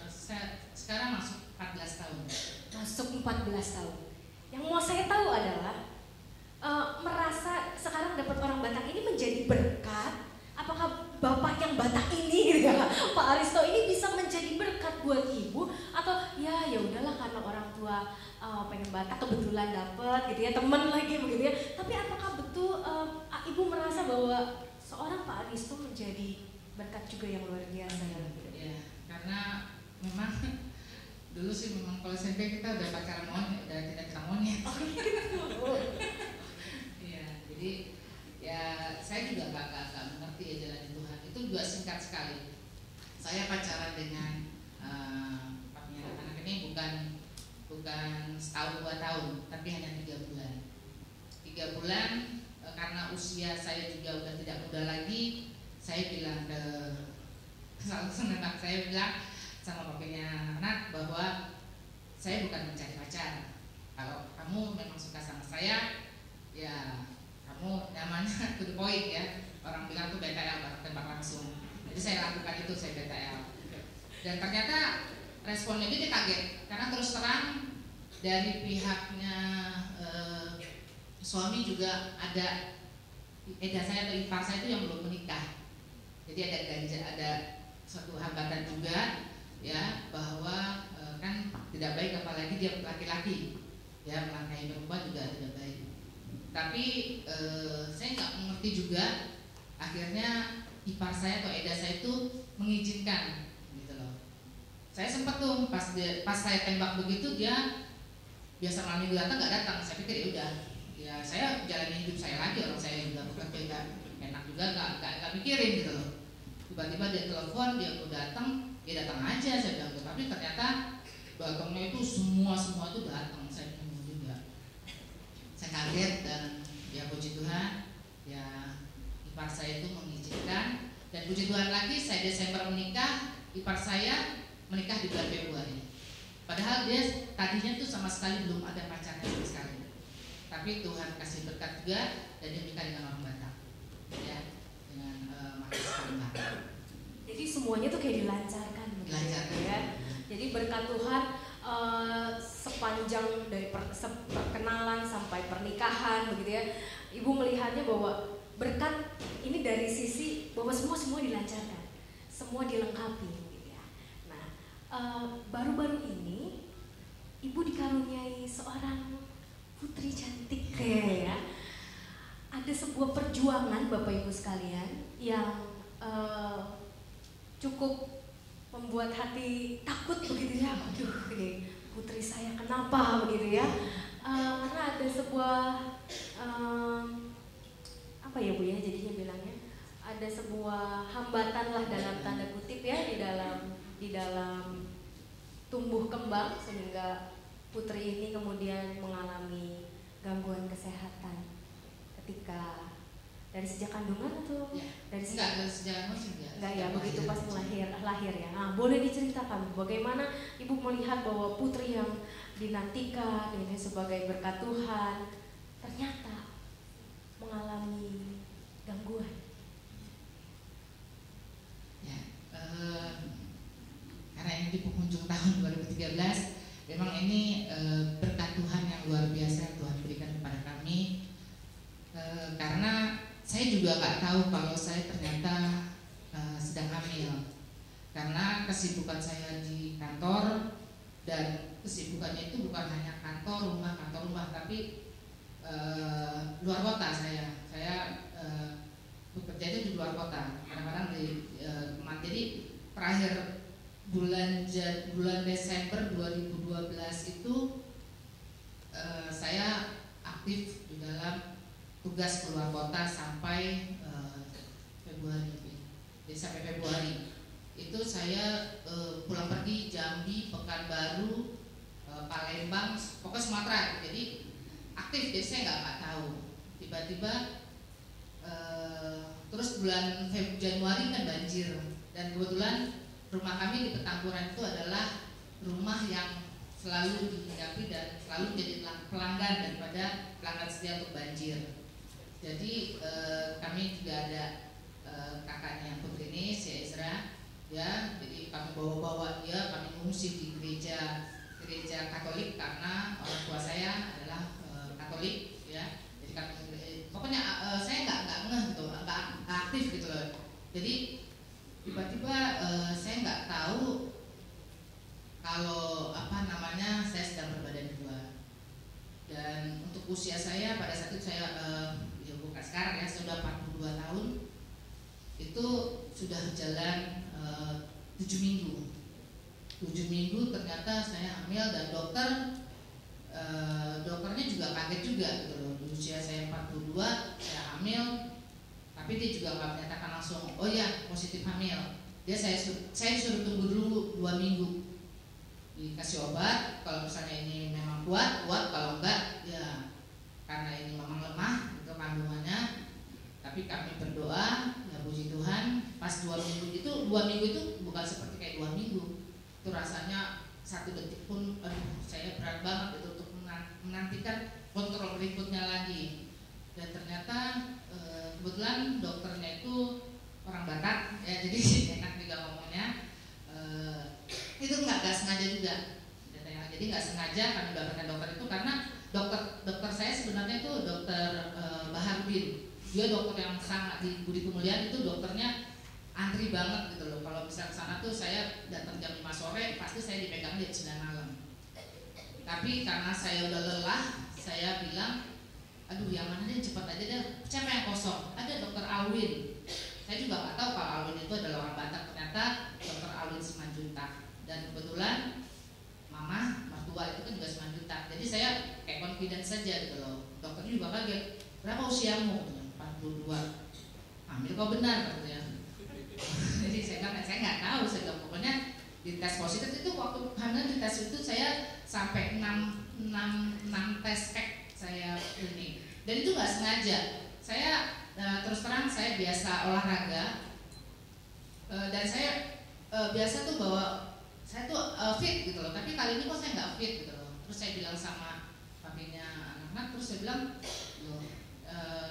Speaker 9: Saya sekarang masuk 14 tahun.
Speaker 8: Masuk 14 tahun. Yang mau saya tahu adalah merasa sekarang dapat orang Batak ini menjadi berkat. Apakah Bapak yang Batak ini gitu ya, Pak Aristo ini bisa menjadi berkat buat Ibu, atau ya udahlah karena orang tua pengen Batak kebetulan dapat gitu ya, teman lagi begitu ya. Tapi apakah betul Ibu merasa bahwa seorang Pak Aristo menjadi berkat juga yang luar biasa ya?
Speaker 9: Ya, karena memang dulu sih memang kalau SMP kita udah pacaran monyet, udah tidak kita monyet. Iya, jadi ya saya juga gak mengerti ya jalan Tuhan. Itu juga singkat sekali. Saya pacaran dengan anak ini bukan setahun 2 tahun, tapi hanya 3 bulan. 3 bulan karena usia saya juga udah tidak muda lagi, saya bilang ke anak saya bilang sama papinya anak bahwa saya bukan mencari pacar. Kalau kamu memang suka sama saya, ya kamu namanya to the point ya. Orang bilang tuh BTL, baru tembak langsung. Jadi saya lakukan itu, saya BTL. Dan ternyata responnya dia kaget, karena terus terang dari pihaknya suami juga ada saya atau ipar saya itu yang belum menikah. Jadi ada suatu hambatan juga ya, bahwa kan tidak baik apalagi dia laki-laki ya, melangkahi perempuan juga tidak baik. Tapi saya nggak mengerti juga, akhirnya ipar saya atau eda saya itu mengizinkan gitu loh. Saya sempat tuh pas saya tembak begitu, dia biasa malam minggu datang nggak datang. Saya pikir ya udah, ya saya jalani hidup saya lagi, orang saya juga bekerja enak juga, nggak mikirin gitu loh. Tiba-tiba dia telepon, dia mau datang, dia datang aja, saya bilang. Tapi ternyata datangnya itu semua itu datang. Saya bingung juga, saya kaget, dan ya puji Tuhan ya ipar saya itu mengizinkan. Dan puji Tuhan lagi, saya Desember menikah, ipar saya menikah di bulan Februari. Padahal dia tadinya tuh sama sekali belum ada pacarnya sama sekali. Tapi Tuhan kasih berkat juga, dan dia menikah dengan orang Batak ya, dengan
Speaker 8: Jadi semuanya tuh kayak dilancarkan ya. Jadi berkat Tuhan sepanjang dari perkenalan sampai pernikahan begitu ya. Ibu melihatnya bahwa berkat ini dari sisi bahwa semua dilancarkan, semua dilengkapi gitu ya. Nah, baru-baru ini Ibu dikaruniai seorang putri cantik ya. Ada sebuah perjuangan Bapak Ibu sekalian yang cukup membuat hati takut begitu ya. Aduh, putri saya kenapa begitu ya? Karena ada sebuah apa ya Bu ya, jadinya bilangnya ada sebuah hambatan lah dalam tanda kutip ya di dalam tumbuh kembang, sehingga putri ini kemudian mengalami gangguan kesehatan ketika dari sejak kandungan atau
Speaker 9: Ya.
Speaker 8: dari
Speaker 9: Enggak, sejak musik ya.
Speaker 8: enggak ya, begitu pas lahir ya. Nah, boleh diceritakan bagaimana Ibu melihat bahwa putri yang dinantikan ini sebagai berkat Tuhan ternyata mengalami gangguan.
Speaker 9: Ya, karena ini di penghujung tahun 2013, memang ini berkat Tuhan yang luar biasa Tuhan berikan kepada kami. Karena saya juga nggak tahu kalau saya ternyata sedang hamil, karena kesibukan saya di kantor, dan kesibukannya itu bukan hanya kantor rumah, tapi luar kota. Saya bekerja itu di luar kota, kadang-kadang di jadi terakhir bulan Desember 2012 itu saya aktif di dalam tugas keluar kota sampai Februari. Jadi sampai Februari itu saya pulang pergi Jambi, Pekanbaru, Palembang, pokoknya Sumatera. Jadi aktif, jadi saya nggak tahu. Tiba-tiba terus bulan Januari kan banjir, dan kebetulan rumah kami di Petamburan itu adalah rumah yang selalu dihinggapi dan selalu menjadi pelanggan daripada pelanggan setia untuk banjir. Jadi kami juga ada kakaknya yang putri ini, si Ezra, ya. Jadi kami bawa-bawa dia, kami mengungsi di gereja Katolik karena orang tua saya adalah Katolik, ya. Jadi kami pokoknya saya nggak ngeh gitu, nggak aktif gitu loh. Jadi tiba-tiba saya nggak tahu kalau saya sedang berbadan dua. Dan untuk usia saya pada saat itu saya bukan sekarang ya, sudah 42 tahun. Itu sudah jalan 7 minggu. 7 minggu ternyata saya hamil, dan dokternya juga kaget juga gitu loh. Di usia saya 42 saya hamil, tapi dia juga nggak menyatakan langsung, oh ya positif hamil. Saya disuruh tunggu dulu 2 minggu, dikasih obat. Kalau misalnya ini memang kuat, kalau enggak ya karena ini memang lemah itu kandungannya. Tapi kami berdoa, ya puji Tuhan, pas 2 minggu itu bukan seperti kayak 2 minggu. Itu rasanya 1 detik pun, saya berat banget itu untuk menantikan kontrol berikutnya lagi. Dan ternyata kebetulan dokternya itu orang Batak, ya jadi enak juga ngomongnya. Itu nggak sengaja juga. Jadi nggak sengaja kami dapatkan dokter itu karena dokter saya sebenarnya itu dokter Baharudin. Dia dokter yang sangat di Budi Kemuliaan, itu dokternya antri banget gitu loh. Kalau bisa ke sana tuh saya datang jam 5 sore, pasti saya dipegang jam 9 malam. Tapi karena saya udah lelah, saya bilang, aduh yang mana deh, cepat aja deh, siapa yang kosong? Ada dokter Alwin. Saya juga nggak tahu kalau Alwin itu adalah orang Batak, ternyata dokter Alwin Simanjuntak. Dan kebetulan mama mertua itu kan juga Simanjuntak. Jadi saya kayak confident saja gitu loh. Dokternya juga kaget, berapa usiamu? 42. Hamil kok benar katanya. Jadi saya nggak tahu, saya bilang pokoknya di tes positif itu, waktu hamil di tes itu saya sampai 6 tes pack saya ini. Dan itu nggak sengaja. Saya terus terang saya biasa olahraga, dan saya biasa tuh bahwa saya tuh fit gitu loh. Tapi kali ini kok saya nggak fit gitu loh. Terus saya bilang sama papinya anak-anak, terus saya bilang,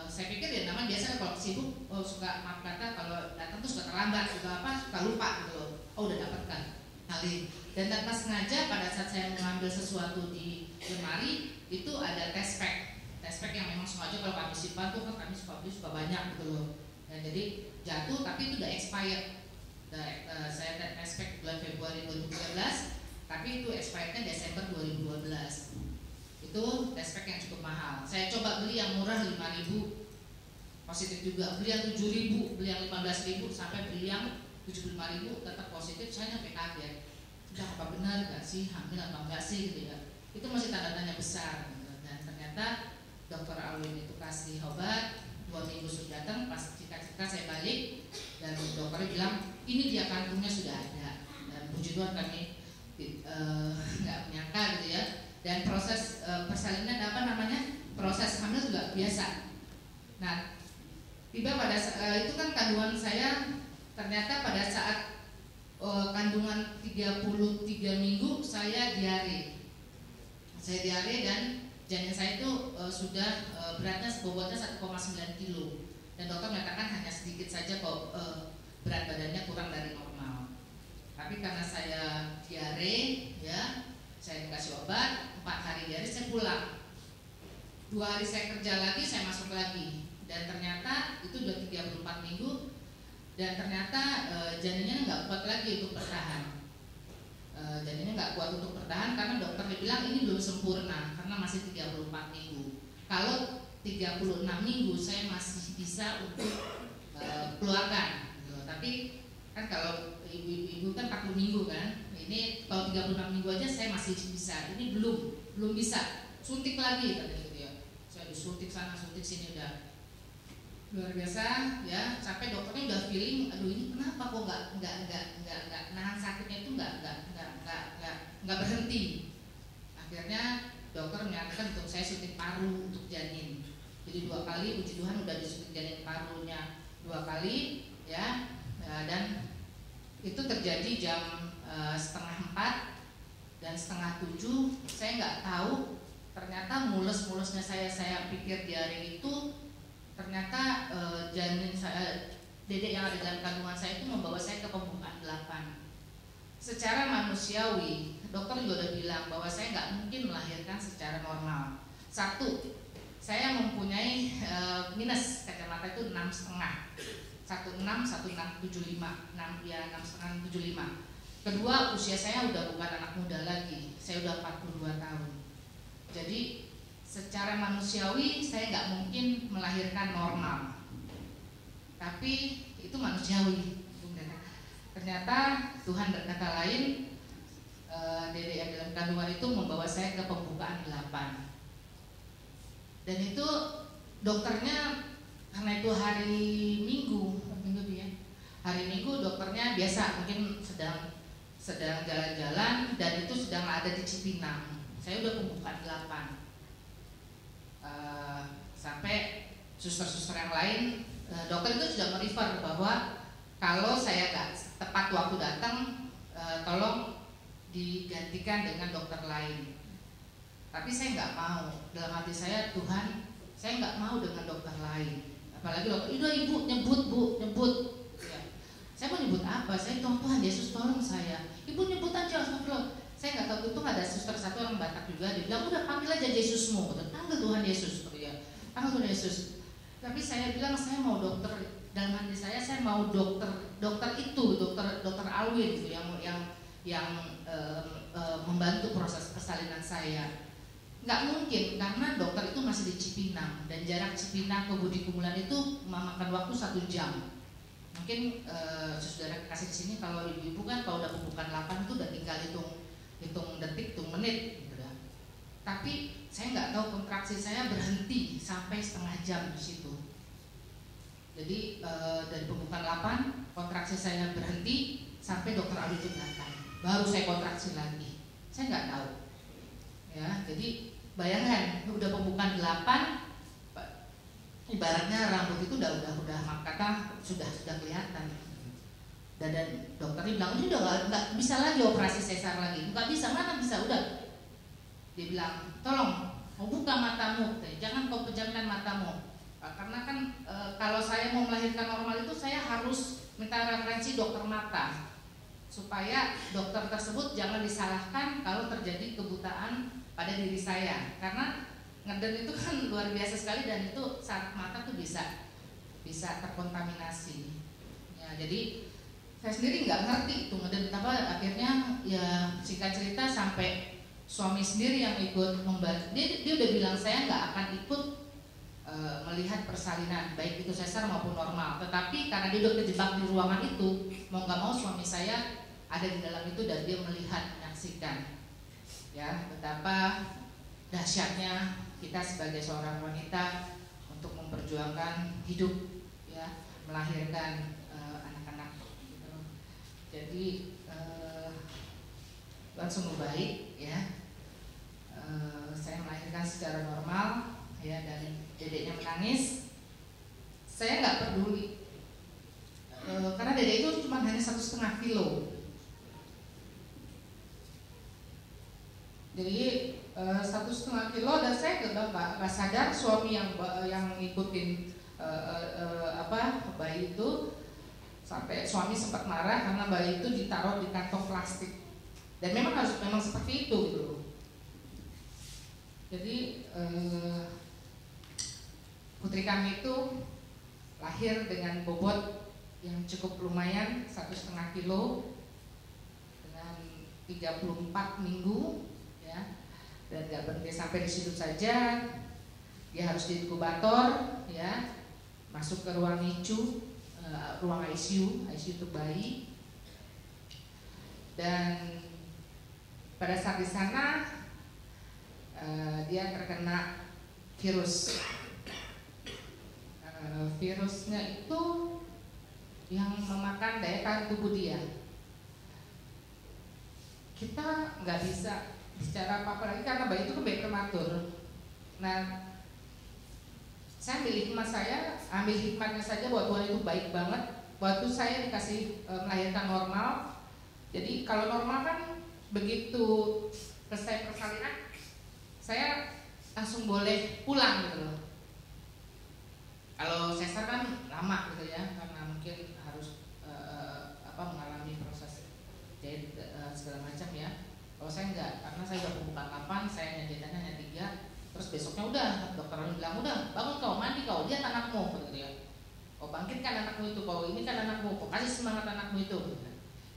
Speaker 9: saya pikir ya namanya biasa kalau sibuk suka, maaf kata, kalau datang tuh suka terlambat, suka lupa gitu loh. Oh udah dapet kan kali. Dan tanpa sengaja pada saat saya mengambil sesuatu di lemari itu ada test pack yang memang sengaja kalau kami simpan tuh kan kami suka banyak gitu loh. Dan jadi jatuh tapi itu udah expired. Saya test pack bulan Februari 2013, tapi itu expirednya Desember 2012. Itu test pack yang cukup mahal. Saya coba beli yang murah 5.000, positif juga. Beli yang 7.000, beli yang 15.000, sampai beli yang 75.000 tetap positif. Saya sampai kaget. Udah apa benar gak sih, hamil atau enggak sih gitu ya. Itu masih tanda tanya besar gitu. Dan ternyata dokter Alwin itu kasih obat, 2 minggu sudah datang, pas cerita saya balik, dan dokternya bilang ini dia kantungnya sudah ada. Dan puji Tuhan kami nggak menyangka gitu ya. Dan proses persalinan proses hamil juga biasa. Nah, tiba pada itu kan kandungan saya ternyata pada saat kandungan 33 minggu saya diare. Saya diare dan janin saya itu sudah beratnya bobotnya 1,9 kilo dan dokter menyatakan hanya sedikit saja kok berat badannya kurang dari normal. Tapi karena saya diare, ya saya dikasih obat, 4 hari diare saya pulang. 2 hari saya kerja lagi, saya masuk lagi dan ternyata itu udah 34 minggu dan ternyata janinnya nggak kuat lagi untuk bertahan. Janinnya nggak kuat untuk bertahan karena dokter bilang ini belum sempurna karena masih 34 minggu. Kalau 36 minggu saya masih bisa untuk keluarkan gitu. Tapi kan kalau ibu-ibu kan 40 minggu kan, ini kalau 36 minggu aja saya masih bisa, ini belum bisa, suntik lagi katanya gitu ya. Saya disuntik sana suntik sini udah luar biasa ya, sampai dokternya udah feeling, aduh ini kenapa kok nggak nahan sakitnya itu nggak berhenti. Akhirnya dokter menyatakan untuk saya suntik paru untuk janin. Jadi 2 kali, puji Tuhan udah disuntik janin parunya 2 kali ya, dan itu terjadi jam 3:30 dan 6:30. Saya nggak tahu ternyata mules-mulesnya saya pikir diare itu ternyata janin saya, dedek yang ada dalam kandungan saya itu membawa saya ke pembukaan 8. Secara manusiawi, dokter juga udah bilang bahwa saya nggak mungkin melahirkan secara normal. 1, saya mempunyai minus kacamata itu 6,5, 1,6, 6,75. Kedua, usia saya udah bukan anak muda lagi, saya udah 42 tahun. Jadi secara manusiawi saya nggak mungkin melahirkan normal, tapi itu manusiawi. Ternyata Tuhan berkata lain, dedek yang dalam kandungan itu membawa saya ke pembukaan 8. Dan itu dokternya karena itu hari Minggu ya, hari Minggu dokternya biasa mungkin sedang jalan-jalan dan itu sedang ada di Cipinang. Saya udah pembukaan 8. Sampai suster-suster yang lain, dokter itu sudah merefer bahwa kalau saya nggak tepat waktu datang, tolong digantikan dengan dokter lain. Tapi saya nggak mau, dalam hati saya, Tuhan, saya nggak mau dengan dokter lain. Apalagi dokter, ibu nyebut ya. Saya mau nyebut apa? Saya Tuhan Yesus tolong saya. Ibu nyebut aja, astagfirullah. Saya nggak tahu, itu ada suster satu orang Batak juga, dia bilang udah panggil aja Yesusmu, panggil Tuhan Yesus, panggil Tuhan Yesus. Tapi saya bilang saya mau dokter, dalam hati saya mau dokter itu, dokter Alwin gitu, yang membantu proses persalinan saya. Nggak mungkin karena dokter itu masih di Cipinang dan jarak Cipinang ke Budi Kemuliaan itu memakan waktu 1 jam. Mungkin saudara kasih di sini kalau ibu-ibu kan kalau udah pembukaan 8 itu udah tinggal hitung detik, hitung menit gitu ya. Tapi saya nggak tahu kontraksi saya berhenti sampai setengah jam di situ. Jadi dari pembukaan 8 kontraksi saya berhenti sampai dokter Alwi itu datang. Baru saya kontraksi lagi. Saya nggak tahu. Ya, jadi bayangkan udah pembukaan 8, ibaratnya rambut itu udah kata sudah kelihatan. Dan dokternya bilang ini udah nggak bisa lagi operasi sesar lagi, nggak bisa, mana bisa, udah. Dia bilang tolong mau buka matamu, jangan kau pejamkan matamu, karena kan kalau saya mau melahirkan normal itu saya harus minta referensi dokter mata supaya dokter tersebut jangan disalahkan kalau terjadi kebutaan pada diri saya, karena ngeden itu kan luar biasa sekali dan itu saat mata tuh bisa terkontaminasi. Ya, jadi saya sendiri nggak ngerti itu ngeden apa, akhirnya ya singkat cerita sampai suami sendiri yang ikut membantu. Dia udah bilang saya nggak akan ikut melihat persalinan baik itu sesar maupun normal, tetapi karena dia udah kejebak di ruangan itu, mau nggak mau suami saya ada di dalam itu dan dia melihat, menyaksikan ya betapa dahsyatnya kita sebagai seorang wanita untuk memperjuangkan hidup ya, melahirkan anak-anak gitu. Jadi Tuhan sungguh baik ya. Saya melahirkan secara normal ya, dan dedeknya menangis. Saya nggak peduli karena dedek itu cuma hanya 1,5 kilo. Jadi 1,5 kilo, dan saya nggak sadar suami yang ngikutin bayi itu, sampai suami sempat marah karena bayi itu ditaruh di kantong plastik, dan memang seperti itu gitu loh. Jadi putri kami itu lahir dengan bobot yang cukup lumayan, 1,5 kilo dengan 34 minggu ya, dan gak berhenti sampai di situ saja. Dia harus di inkubator ya, masuk ke ruang NICU, ruang ICU untuk bayi. Dan pada saat di sana dia terkena virus. Virusnya itu yang memakan daya tahan tubuh dia. Kita nggak bisa bicara apa-apa lagi karena bayi itu kan bayi prematur. Nah, saya ambil hikmatnya saja bahwa Tuhan itu baik banget. Waktu saya dikasih melahirkan normal. Jadi kalau normal kan begitu selesai persalinan, saya langsung boleh pulang gitu loh. Kalau sesar kan lama gitu ya, karena mungkin harus mengalami proses jahit segala macam ya. Kalau saya enggak, karena saya udah pembukaan 8, saya jahitannya hanya 3. Terus besoknya udah, dokter bilang udah bangun kau, mandi kau, lihat anakmu gitu ya. Oh, bangkitkan anakmu itu, kau ini kan anakmu, kau kasih semangat anakmu itu.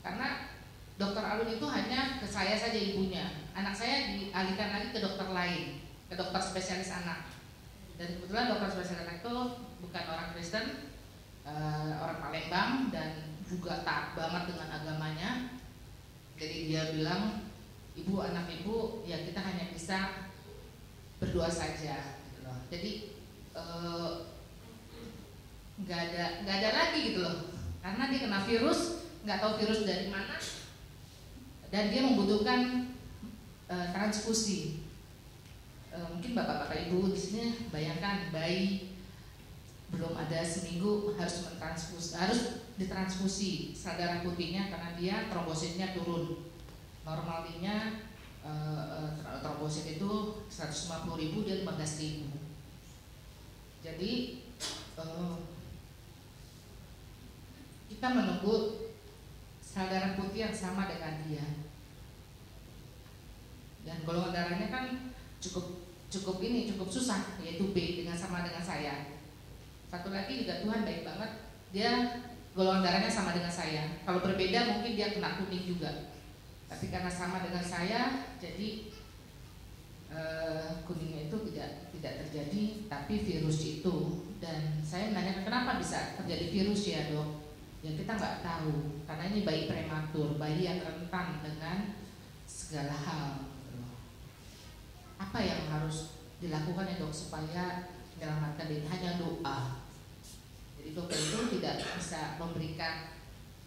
Speaker 9: Karena dokter Alun itu hanya ke saya saja ibunya. Anak saya dialihkan lagi ke dokter lain, ke dokter spesialis anak. Dan kebetulan dokter spesialis anak itu bukan orang Kristen, orang Palembang, dan juga taat banget dengan agamanya. Jadi dia bilang, ibu, anak ibu, ya kita hanya bisa berdoa saja gitu loh. Jadi nggak ada lagi gitu loh, karena dia kena virus, nggak tahu virus dari mana, dan dia membutuhkan transfusi. Mungkin bapak-bapak ibu di sini bayangkan bayi belum ada seminggu harus ditransfusi sel darah putihnya karena dia trombositnya turun. Normalnya trombosit itu 150.000, dia 15.000. Jadi kita menunggu sel darah putih yang sama dengan dia, dan golongan darahnya kan cukup susah, yaitu B, sama dengan saya. Satu lagi juga Tuhan baik banget, dia golongan darahnya sama dengan saya. Kalau berbeda mungkin dia kena kuning juga, tapi karena sama dengan saya, jadi kuningnya itu tidak terjadi, tapi virus itu. Dan saya menanyakan kenapa bisa terjadi virus ya dok? Ya kita nggak tahu, karena ini bayi prematur, bayi yang rentan dengan segala hal. Apa yang harus dilakukan ya dok supaya menyelamatkan diri? Hanya doa. Jadi dokter itu tidak bisa memberikan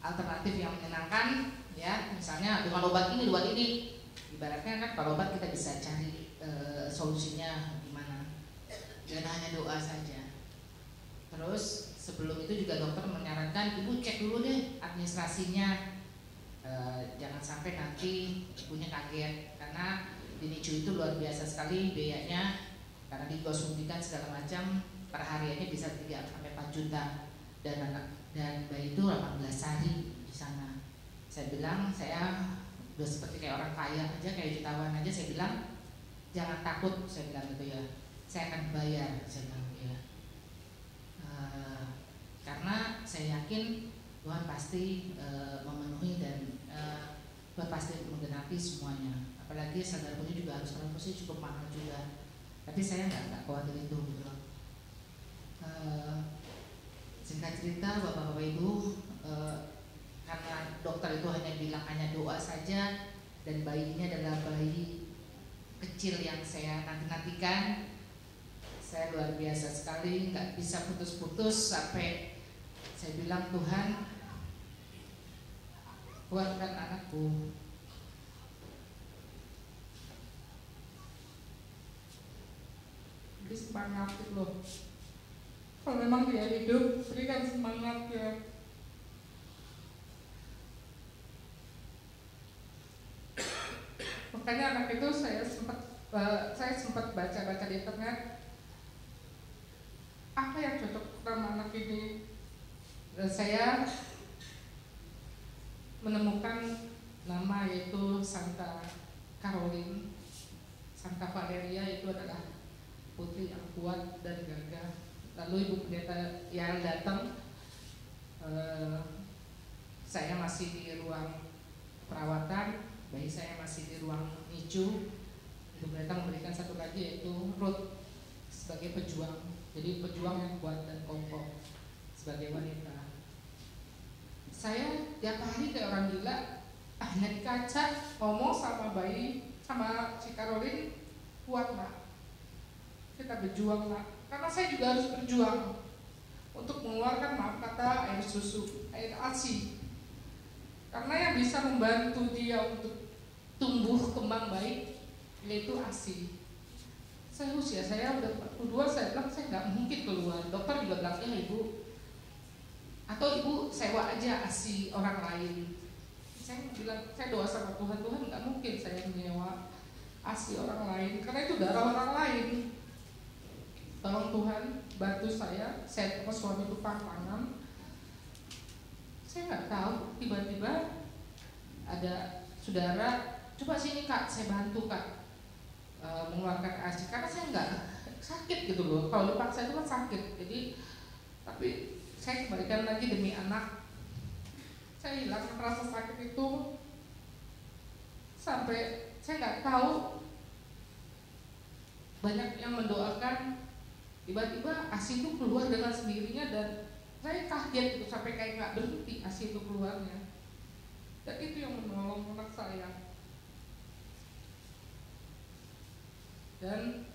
Speaker 9: alternatif yang menyenangkan ya, misalnya dengan obat ini. Ibaratnya kan kalau obat kita bisa cari solusinya gimana, dan hanya doa saja. Terus sebelum itu juga dokter menyarankan ibu cek dulu deh administrasinya, jangan sampai nanti ibunya kaget, karena di NICU itu luar biasa sekali biayanya, karena dia juga suntikan segala macam, per hariannya bisa 3-4 juta, dan bayi itu 18 hari di sana. Saya bilang saya udah seperti kayak orang kaya aja, kayak jutawan aja. Saya bilang jangan takut, saya bilang gitu ya, saya akan bayar, saya bilang ya, karena saya yakin Tuhan pasti memenuhi, dan Tuhan pasti menggenapi semuanya. Apalagi sel darah putih juga harus transfusi, cukup mahal juga. Tapi saya nggak khawatir itu gitu loh. Singkat cerita bapak-bapak ibu, karena dokter itu hanya bilang hanya doa saja, dan bayinya adalah bayi kecil yang saya nanti-nantikan, saya luar biasa sekali, nggak bisa putus-putus sampai saya bilang Tuhan kuatkan anakku.
Speaker 10: jadi semangat gitu loh. Kalau memang dia hidup, berikan semangat ya. Makanya anak itu saya sempat baca-baca di internet apa yang cocok sama anak ini. Dan saya menemukan nama yaitu Santa Caroline. Santa Valeria itu adalah putri yang kuat dan gagah. Lalu ibu pendeta yang datang, saya masih di ruang perawatan, bayi saya masih di ruang NICU. Ibu pendeta memberikan satu lagi yaitu Ruth sebagai pejuang. Jadi pejuang yang kuat dan kokoh sebagai wanita. Saya tiap hari kayak orang gila, hanya di kaca ngomong sama bayi, sama si Caroline, kuat nak, kita berjuang nak. Karena saya juga harus berjuang untuk mengeluarkan maaf kata air susu, air ASI. Karena yang bisa membantu dia untuk tumbuh kembang baik yaitu ASI. Saya usia saya udah 42, saya bilang saya nggak mungkin keluar. Dokter juga bilang ya ibu, atau ibu sewa aja ASI orang lain. Saya bilang, saya doa sama Tuhan, Tuhan nggak mungkin saya menyewa ASI orang lain, karena itu darah orang lain. Tolong Tuhan bantu saya sama suami tukang tangan. Saya nggak tahu, tiba-tiba ada saudara, coba sini kak, saya bantu kak mengeluarkan ASI, karena saya nggak sakit gitu loh. Kalau dipaksa itu kan sakit, jadi tapi saya kembalikan lagi demi anak. Saya hilang rasa sakit itu sampai saya nggak tahu, banyak yang mendoakan, tiba-tiba ASI itu keluar dengan sendirinya dan saya kaget gitu, sampai kayak nggak berhenti ASI itu keluarnya. Dan itu yang menolong anak saya. Dan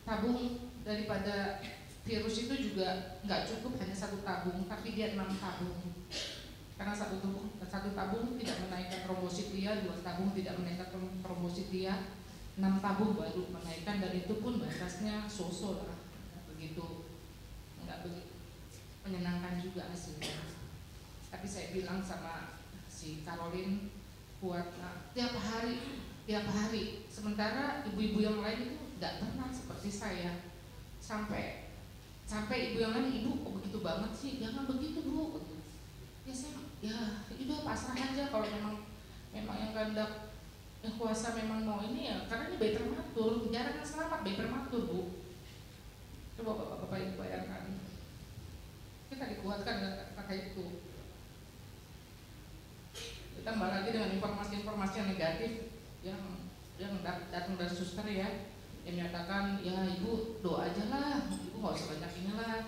Speaker 10: tabung daripada virus itu juga nggak cukup hanya satu tabung, tapi dia 6 tabung. Karena satu tabung tidak menaikkan trombositia, 2 tabung tidak menaikkan trombositia, 6 tabung baru menaikkan, dan itu pun batasnya so-so lah, begitu, nggak begitu menyenangkan juga hasilnya. Tapi saya bilang sama si Caroline, kuat nah, tiap hari. Sementara ibu-ibu yang lain itu nggak pernah seperti saya. Sampai ibu yang lain, ibu kok begitu banget sih, jangan begitu bu. Ya saya, ya udah pasrah aja, kalau memang yang kehendak yang kuasa memang mau ini ya, karena ini bayi prematur, jarang yang selamat bayi prematur bu. Coba bapak-bapak ibu bayangkan, kita dikuatkan dengan kata itu. Ditambah lagi dengan informasi-informasi yang negatif yang datang dari suster ya, yang menyatakan ya ibu doa aja lah, ibu nggak usah banyak inilah,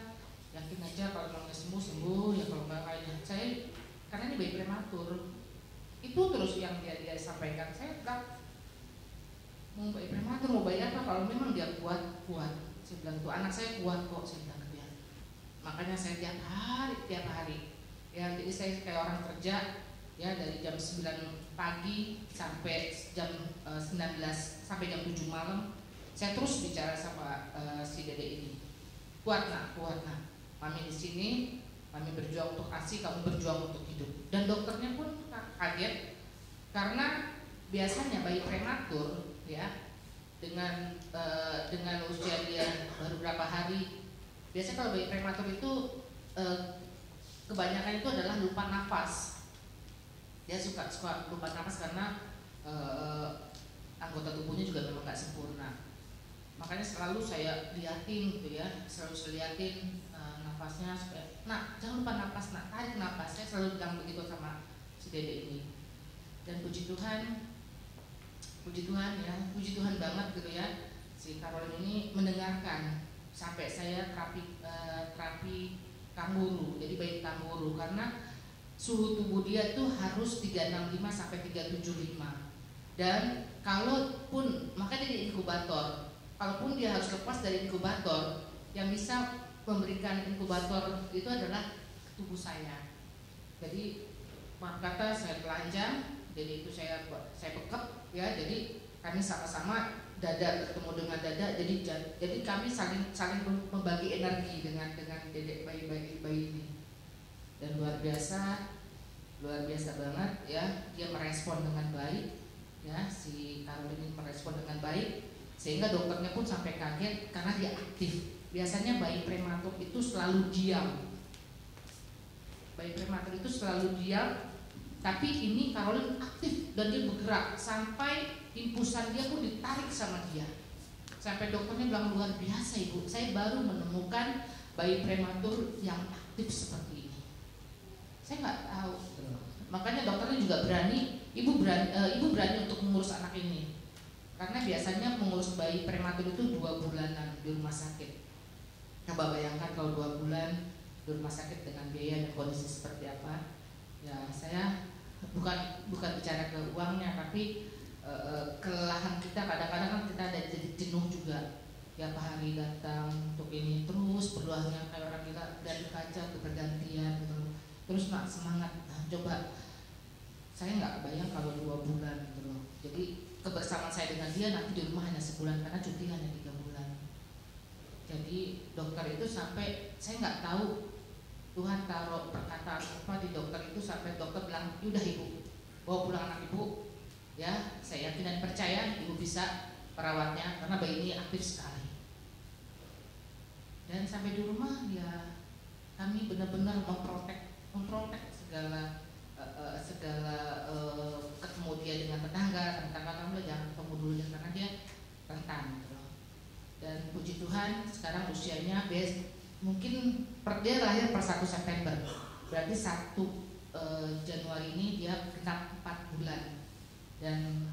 Speaker 10: yakin aja kalau memang sembuh ya, kalau nggak kayak saya, karena ini bayi prematur. Itu terus yang dia sampaikan. Saya bilang, mau bayi prematur mau bayi apa, kalau memang dia kuat. Saya bilang tuh anak saya kuat kok, saya bilang ke dia. Makanya saya tiap hari ya, jadi saya kayak orang kerja ya, dari jam 9 pagi sampai jam 19 sampai jam 7 malam saya terus bicara sama si dede ini. Kuat nak, mami di sini, mami berjuang untuk ASI, kamu berjuang untuk hidup. Dan dokternya pun kaget, karena biasanya bayi prematur ya, dengan usia dia baru berapa hari, biasanya kalau bayi prematur itu kebanyakan itu adalah lupa nafas. Dia suka lupa nafas karena anggota tubuhnya juga memang nggak sempurna. Makanya selalu saya liatin gitu ya, nafasnya supaya, nak jangan lupa nafas, nak tarik nafas. Saya selalu bilang begitu sama si dede ini. Dan puji Tuhan ya, puji Tuhan banget gitu ya, si Caroline ini mendengarkan sampai saya terapi kanguru, jadi bayi kanguru, karena suhu tubuh dia itu harus 365 sampai 375. Dan kalaupun, makanya dia di inkubator, kalaupun dia harus lepas dari inkubator, yang bisa memberikan inkubator itu adalah tubuh saya. Jadi maaf kata saya telanjang, jadi itu saya bekap ya, jadi kami sama-sama
Speaker 9: dada bertemu dengan dada, jadi kami saling membagi energi dengan dedek bayi ini, dan luar biasa banget ya, dia merespon dengan baik ya, si Caroline ini merespon dengan baik sehingga dokternya pun sampai kaget karena dia aktif. Biasanya bayi prematur itu selalu diam, tapi ini Caroline aktif dan dia bergerak sampai impusan dia pun ditarik sama dia. Sampai dokternya bilang luar biasa ibu, saya baru menemukan bayi prematur yang aktif seperti ini. Saya nggak tahu. Makanya dokternya juga berani, ibu berani untuk mengurus anak ini. Karena biasanya mengurus bayi prematur itu 2 bulanan di rumah sakit. Coba bayangkan kalau 2 bulan di rumah sakit dengan biaya dan kondisi seperti apa. Ya saya bukan bicara ke uangnya, tapi kelelahan kita kadang-kadang kan kita ada jadi jenuh juga. Tiap hari datang untuk ini terus berdoanya kayak orang kita dari kaca ke bergantian gitu. Terus nak semangat, nah, coba saya nggak kebayang kalau 2 bulan gitu loh. Jadi kebersamaan saya dengan dia nanti di rumah hanya sebulan karena cuti hanya 3 bulan. Jadi dokter itu sampai saya nggak tahu Tuhan taruh perkataan apa di dokter itu sampai dokter bilang, udah ibu bawa pulang anak ibu ya, saya yakin dan percaya ibu bisa perawatnya karena bayi ini aktif sekali. Dan sampai di rumah ya kami benar-benar memprotek segala ketemu dia dengan tetangga kami jangan ketemu dulu karena dia rentan gitu loh. Dan puji Tuhan sekarang usianya mungkin dia lahir per 1 September, berarti 1 Januari ini dia genap 4 bulan. Dan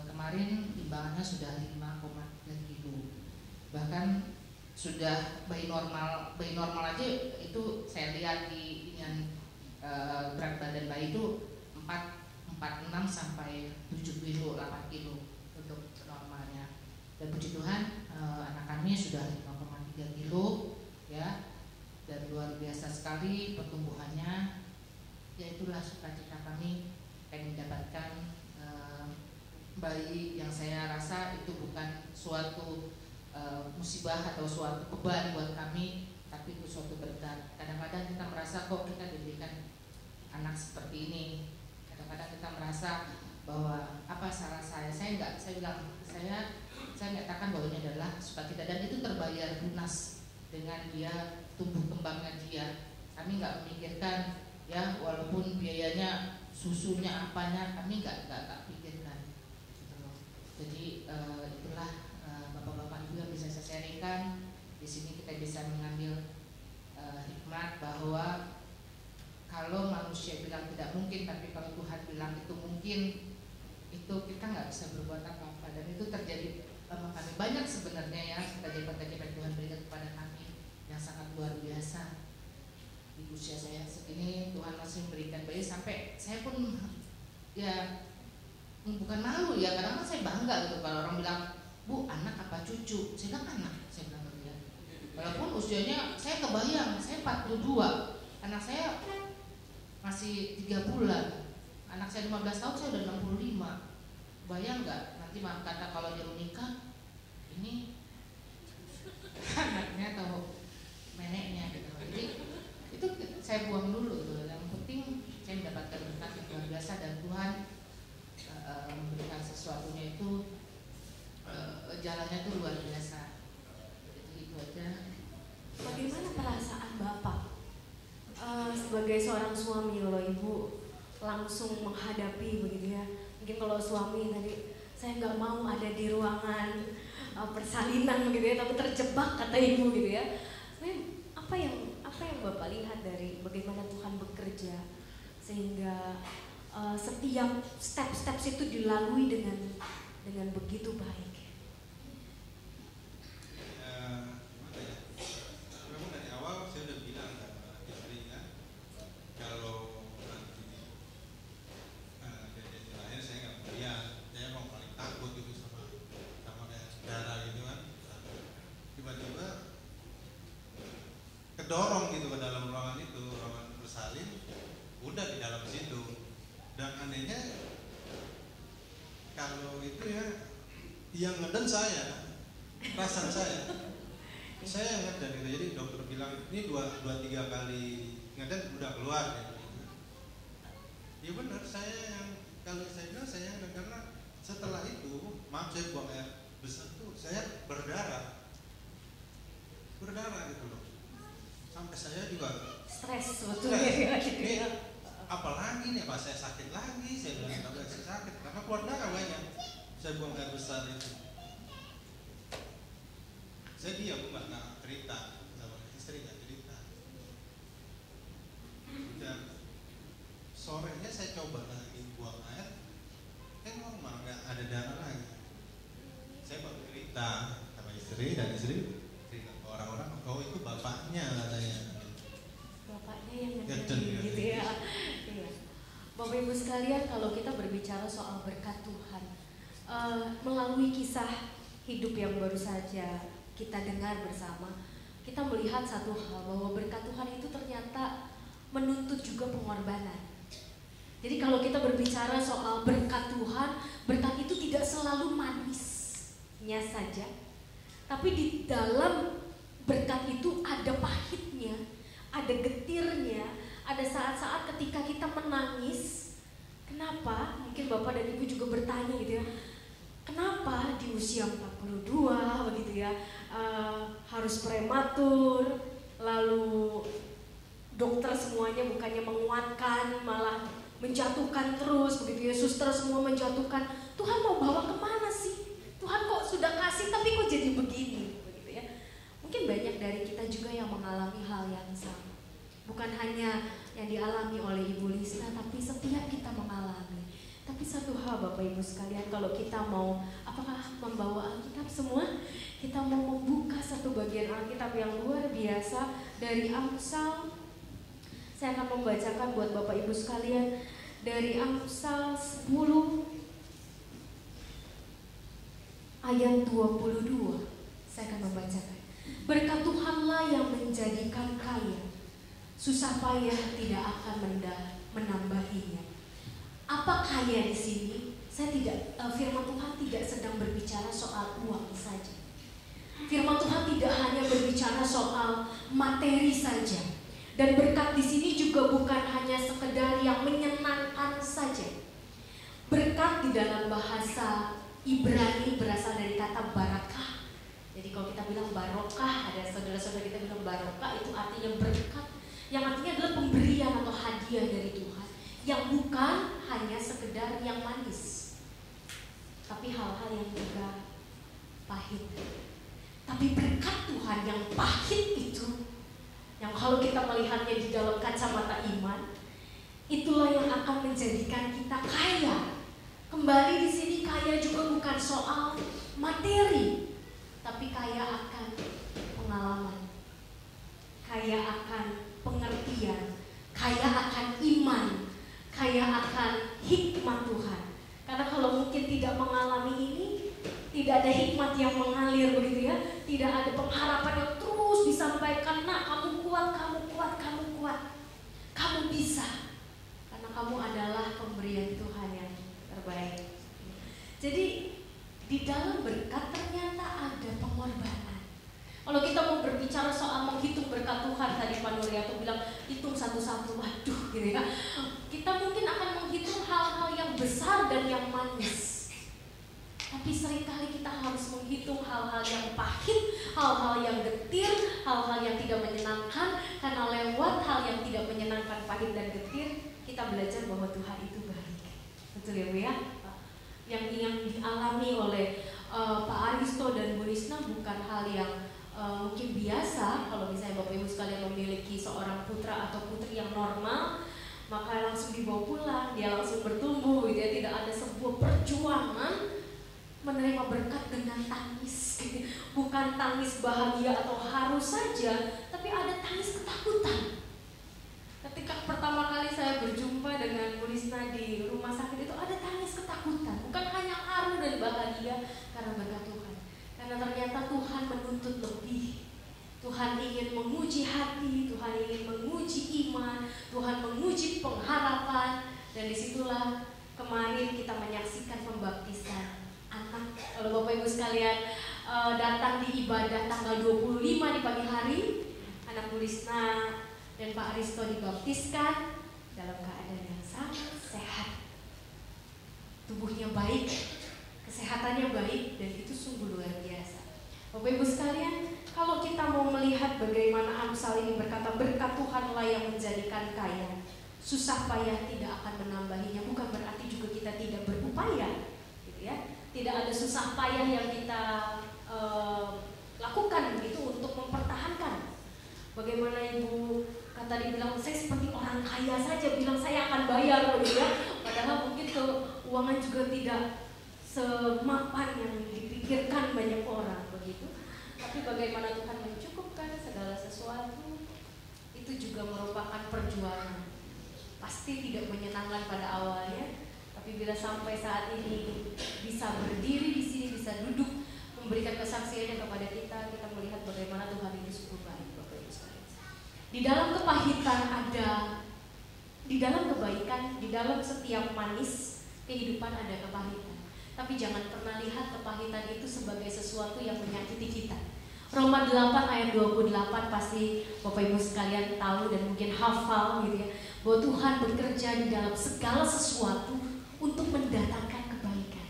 Speaker 9: kemarin timbangannya sudah 5,3 kilo, bahkan sudah bayi normal aja itu saya lihat di berat badan bayi itu 46 sampai 7 kilo 8 kilo untuk normalnya. Dan puji Tuhan anak kami sudah 5,3 kilo ya, dan luar biasa sekali pertumbuhannya. Ya itulah sukacita kami yang mendapatkan bayi yang saya rasa itu bukan suatu musibah atau suatu beban buat kami, tapi itu suatu berkat. Kadang-kadang kita merasa kok kita diberikan anak seperti ini. Kadang-kadang kita merasa bahwa apa salah saya nyatakan bahwa ini adalah sukacita dan itu terbayar lunas dengan dia tumbuh kembangnya dia. Kami nggak memikirkan ya, walaupun biayanya susunya apanya kami nggak pikirkan. Jadi itulah bapak-bapak ibu yang bisa saya sharingkan. Di sini kita bisa mengambil hikmat bahwa kalau manusia bilang tidak mungkin, tapi kalau Tuhan bilang itu mungkin, itu kita nggak bisa berbuat apa-apa. Dan itu terjadi sama kami. Banyak sebenarnya ya keajaiban-keajaiban Tuhan berikan kepada kami yang sangat luar biasa. Di usia saya segini Tuhan masih memberikan bayi sampai saya pun ya bukan malu ya, kadang-kadang saya bangga gitu kalau orang bilang, bu anak apa cucu, saya bilang anak, saya bilang ke dia. Walaupun usianya saya kebayang, saya 42, anak saya masih 3 bulan, anak saya 15 tahun, saya udah 65. Bayang nggak nanti maaf kata kalau dia nikah ini anaknya atau neneknya gitu. Jadi itu saya buang dulu gitu. Yang penting saya mendapatkan berkat yang luar biasa dan Tuhan memberikan sesuatunya itu jalannya itu luar biasa. Jadi itu aja.
Speaker 8: Bagaimana perasaan Bapak sebagai seorang suami kalau Ibu langsung menghadapi begitu ya? Mungkin kalau suami tadi saya nggak mau ada di ruangan persalinan begitu ya, tapi terjebak kata Ibu gitu ya. Sebenarnya apa yang Bapak lihat dari bagaimana Tuhan bekerja sehingga setiap step-step itu dilalui dengan begitu baik.
Speaker 5: Memang dari awal saya udah bilang sama istri kan, kalau nanti jadi lahir saya nggak melihat, saya mau paling takut itu sama kayak darah gitu kan. Tiba-tiba kedorong gitu ke dalam ruangan itu, ruangan bersalin, udah di dalam situ. Dan anehnya kalau itu ya
Speaker 11: yang ngeden saya, perasaan saya yang ngeden gitu. Jadi dokter bilang ini 2-3 kali ngeden udah keluar gitu. Ya benar, saya yang kalau saya bilang saya yang ngeden karena setelah itu, maaf saya buang air besar tuh, saya berdarah gitu loh. Sampai saya juga
Speaker 8: stres sebetulnya.
Speaker 11: Ini apalagi nih, apa saya sakit lagi? Saya bilang tambah saya sakit karena keluar darah banyak. Saya buang air besar itu. Saya diam, nggak cerita sama istri, nggak cerita. Dan sorenya saya coba lagi buang air, normal, nggak ada darah lagi. Saya baru cerita sama istri, dan istri cerita ke orang-orang, oh itu bapaknya katanya.
Speaker 8: Bapaknya yang ngeden gitu ya. Iya. Bapak Ibu sekalian, kalau kita berbicara soal berkat Tuhan, melalui kisah hidup yang baru saja kita dengar bersama, kita melihat satu hal, bahwa berkat Tuhan itu ternyata menuntut juga pengorbanan. Jadi kalau kita berbicara soal berkat Tuhan, berkat itu tidak selalu manisnya saja, tapi di dalam berkat itu ada pahitnya, ada getirnya, ada saat-saat ketika kita menangis. Kenapa? Mungkin Bapak dan Ibu juga bertanya gitu ya, kenapa di usia 42 begitu ya, harus prematur, lalu dokter semuanya bukannya menguatkan, malah menjatuhkan terus begitu ya, suster semua menjatuhkan. Tuhan mau bawa kemana sih? Tuhan kok sudah kasih tapi kok jadi begini begitu ya. Mungkin banyak dari kita juga yang mengalami hal yang sama. Bukan hanya yang dialami oleh Ibu Lisna, tapi setiap kita mengalami. Tapi satu hal Bapak Ibu sekalian, kalau kita mau, apakah membawa Alkitab semua? Kita mau membuka satu bagian Alkitab yang luar biasa dari Amsal. Saya akan membacakan buat Bapak Ibu sekalian dari Amsal 10 ayat 22. Saya akan membacakan. Berkat Tuhanlah yang menjadikan kaya, susah payah tidak akan menambahinya. Apa kaya di sini? Saya tidak, firman Tuhan tidak sedang berbicara soal uang saja. Firman Tuhan tidak hanya berbicara soal materi saja. Dan berkat di sini juga bukan hanya sekedar yang menyenangkan saja. Berkat di dalam bahasa Ibrani berasal dari kata barakah. Jadi kalau kita bilang barokah, ada saudara-saudara kita bilang barokah, itu artinya berkat, yang artinya adalah pemberian atau hadiah dari Tuhan, yang bukan hanya sekedar yang manis, tapi hal-hal yang juga pahit. Tapi berkat Tuhan yang pahit itu, yang kalau kita melihatnya di dalam kacamata iman, itulah yang akan menjadikan kita kaya. Kembali di sini kaya juga bukan soal materi, tapi kaya akan pengalaman, kaya akan pengertian, kaya akan iman, kaya akan hikmat Tuhan. Karena kalau mungkin tidak mengalami ini, tidak ada hikmat yang mengalir begitu ya, tidak ada pengharapan yang terus disampaikan, nak kamu kuat, kamu kuat, kamu kuat, kamu bisa, karena kamu adalah pemberian Tuhan yang terbaik. Jadi di dalam berkat ternyata ada pengorbanan. Kalau kita mau berbicara soal menghitung berkat Tuhan, tadi Pak Nuriato bilang hitung satu-satu, waduh gitu ya. Kita mungkin akan menghitung hal-hal yang besar dan yang manis. Tapi seringkali kita harus menghitung hal-hal yang pahit, hal-hal yang getir, hal-hal yang tidak menyenangkan. Karena lewat hal yang tidak menyenangkan, pahit dan getir, kita belajar bahwa Tuhan itu baik. Betul ya Bu ya? Yang dialami oleh Pak Aristo dan Bu Lisna bukan hal yang mungkin biasa. Kalau misalnya Bapak Ibu sekalian memiliki seorang putra atau putri yang normal, maka langsung dibawa pulang, dia langsung bertumbuh gitu ya. Tidak ada sebuah perjuangan menerima berkat dengan tangis gitu. Bukan tangis bahagia atau harus saja, tapi ada tangis ketakutan. Ketika pertama kali saya berjumpa dengan Bu Lisna di rumah sakit itu, ada tangis ketakutan. Bukan hanya haru dan bahagia karena berkat Tuhan, karena ternyata Tuhan menuntut lebih. Tuhan ingin menguji hati, Tuhan ingin menguji iman, Tuhan menguji pengharapan. Dan disitulah kemarin kita menyaksikan pembaptisan anak. Kalau Bapak Ibu sekalian datang di ibadah tanggal 25 di pagi hari. Anak Bu Risna dan Pak Aristo dibaptiskan dalam keadaan yang sangat sehat. Tubuhnya baik, kesehatannya baik, dan itu sungguh luar biasa. Bapak Ibu sekalian, kalau kita mau melihat bagaimana Amsal ini berkata, berkat Tuhanlah yang menjadikan kaya, susah payah tidak akan menambahinya. Bukan berarti juga kita tidak berupaya, gitu ya. Tidak ada susah payah yang kita lakukan begitu untuk mempertahankan. Bagaimana Ibu tadi bilang, saya seperti orang kaya saja, bilang saya akan bayar, begitu ya. Padahal mungkin keuangan juga tidak semapan yang dipikirkan banyak orang, begitu. Tapi bagaimana Tuhan mencukupkan segala sesuatu, itu juga merupakan perjuangan. Pasti tidak menyenangkan pada awalnya, tapi bila sampai saat ini bisa berdiri di sini, bisa duduk, memberikan kesaksiannya kepada kita, kita melihat bagaimana Tuhan itu sungguh baik, Bapak Ibu sekalian. Di dalam kepahitan ada, di dalam kebaikan, di dalam setiap manis kehidupan ada kepahitan. Tapi jangan pernah lihat kepahitan itu sebagai sesuatu yang menyakiti kita. Roma 8 ayat 28 pasti Bapak Ibu sekalian tahu dan mungkin hafal gitu ya, bahwa Tuhan bekerja di dalam segala sesuatu untuk mendatangkan kebaikan.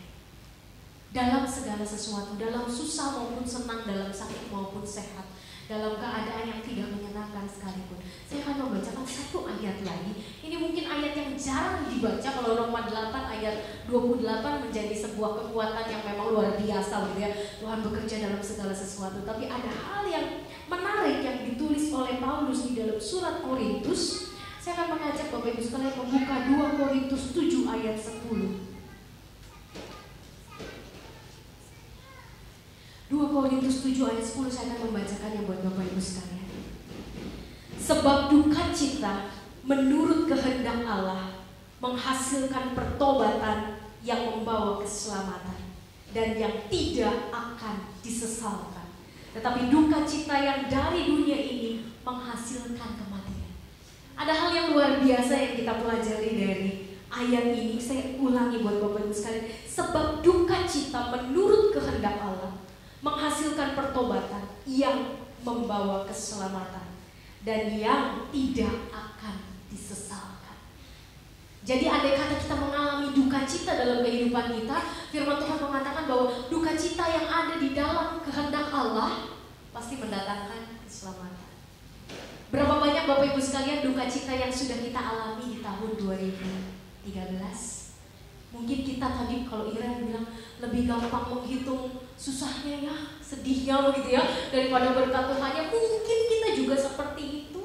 Speaker 8: Dalam segala sesuatu, dalam susah maupun senang, dalam sakit maupun sehat, dalam keadaan yang tidak menyenangkan sekalipun. Saya akan membacakan satu ayat lagi. Ini mungkin ayat yang jarang dibaca. Kalau Roma 8 ayat 28 menjadi sebuah kekuatan yang memang luar biasa gitu ya. Tuhan bekerja dalam segala sesuatu. Tapi ada hal yang menarik yang ditulis oleh Paulus di dalam surat Korintus. Saya akan mengajak Bapak Ibu sekalian membuka 2 Korintus 7 ayat 10. 2 Korintus 7 ayat 10 saya akan membacakannya buat Bapak Ibu sekalian. Sebab duka cita menurut kehendak Allah menghasilkan pertobatan yang membawa keselamatan dan yang tidak akan disesalkan. Tetapi duka cita yang dari dunia ini menghasilkan kematian. Ada hal yang luar biasa yang kita pelajari dari ayat ini. Saya ulangi buat Bapak Ibu sekalian. Sebab duka cita menurut kehendak Allah menghasilkan pertobatan yang membawa keselamatan dan yang tidak akan disesalkan. Jadi andai kata kita mengalami duka cita dalam kehidupan kita, firman Tuhan mengatakan bahwa duka cita yang ada di dalam kehendak Allah pasti mendatangkan keselamatan. Berapa banyak Bapak Ibu sekalian duka cita yang sudah kita alami di tahun 2013? Mungkin kita tadi kalau Ira bilang lebih gampang menghitung susahnya ya, sedihnya begitu ya, daripada berkat Tuhannya. Mungkin kita juga seperti itu.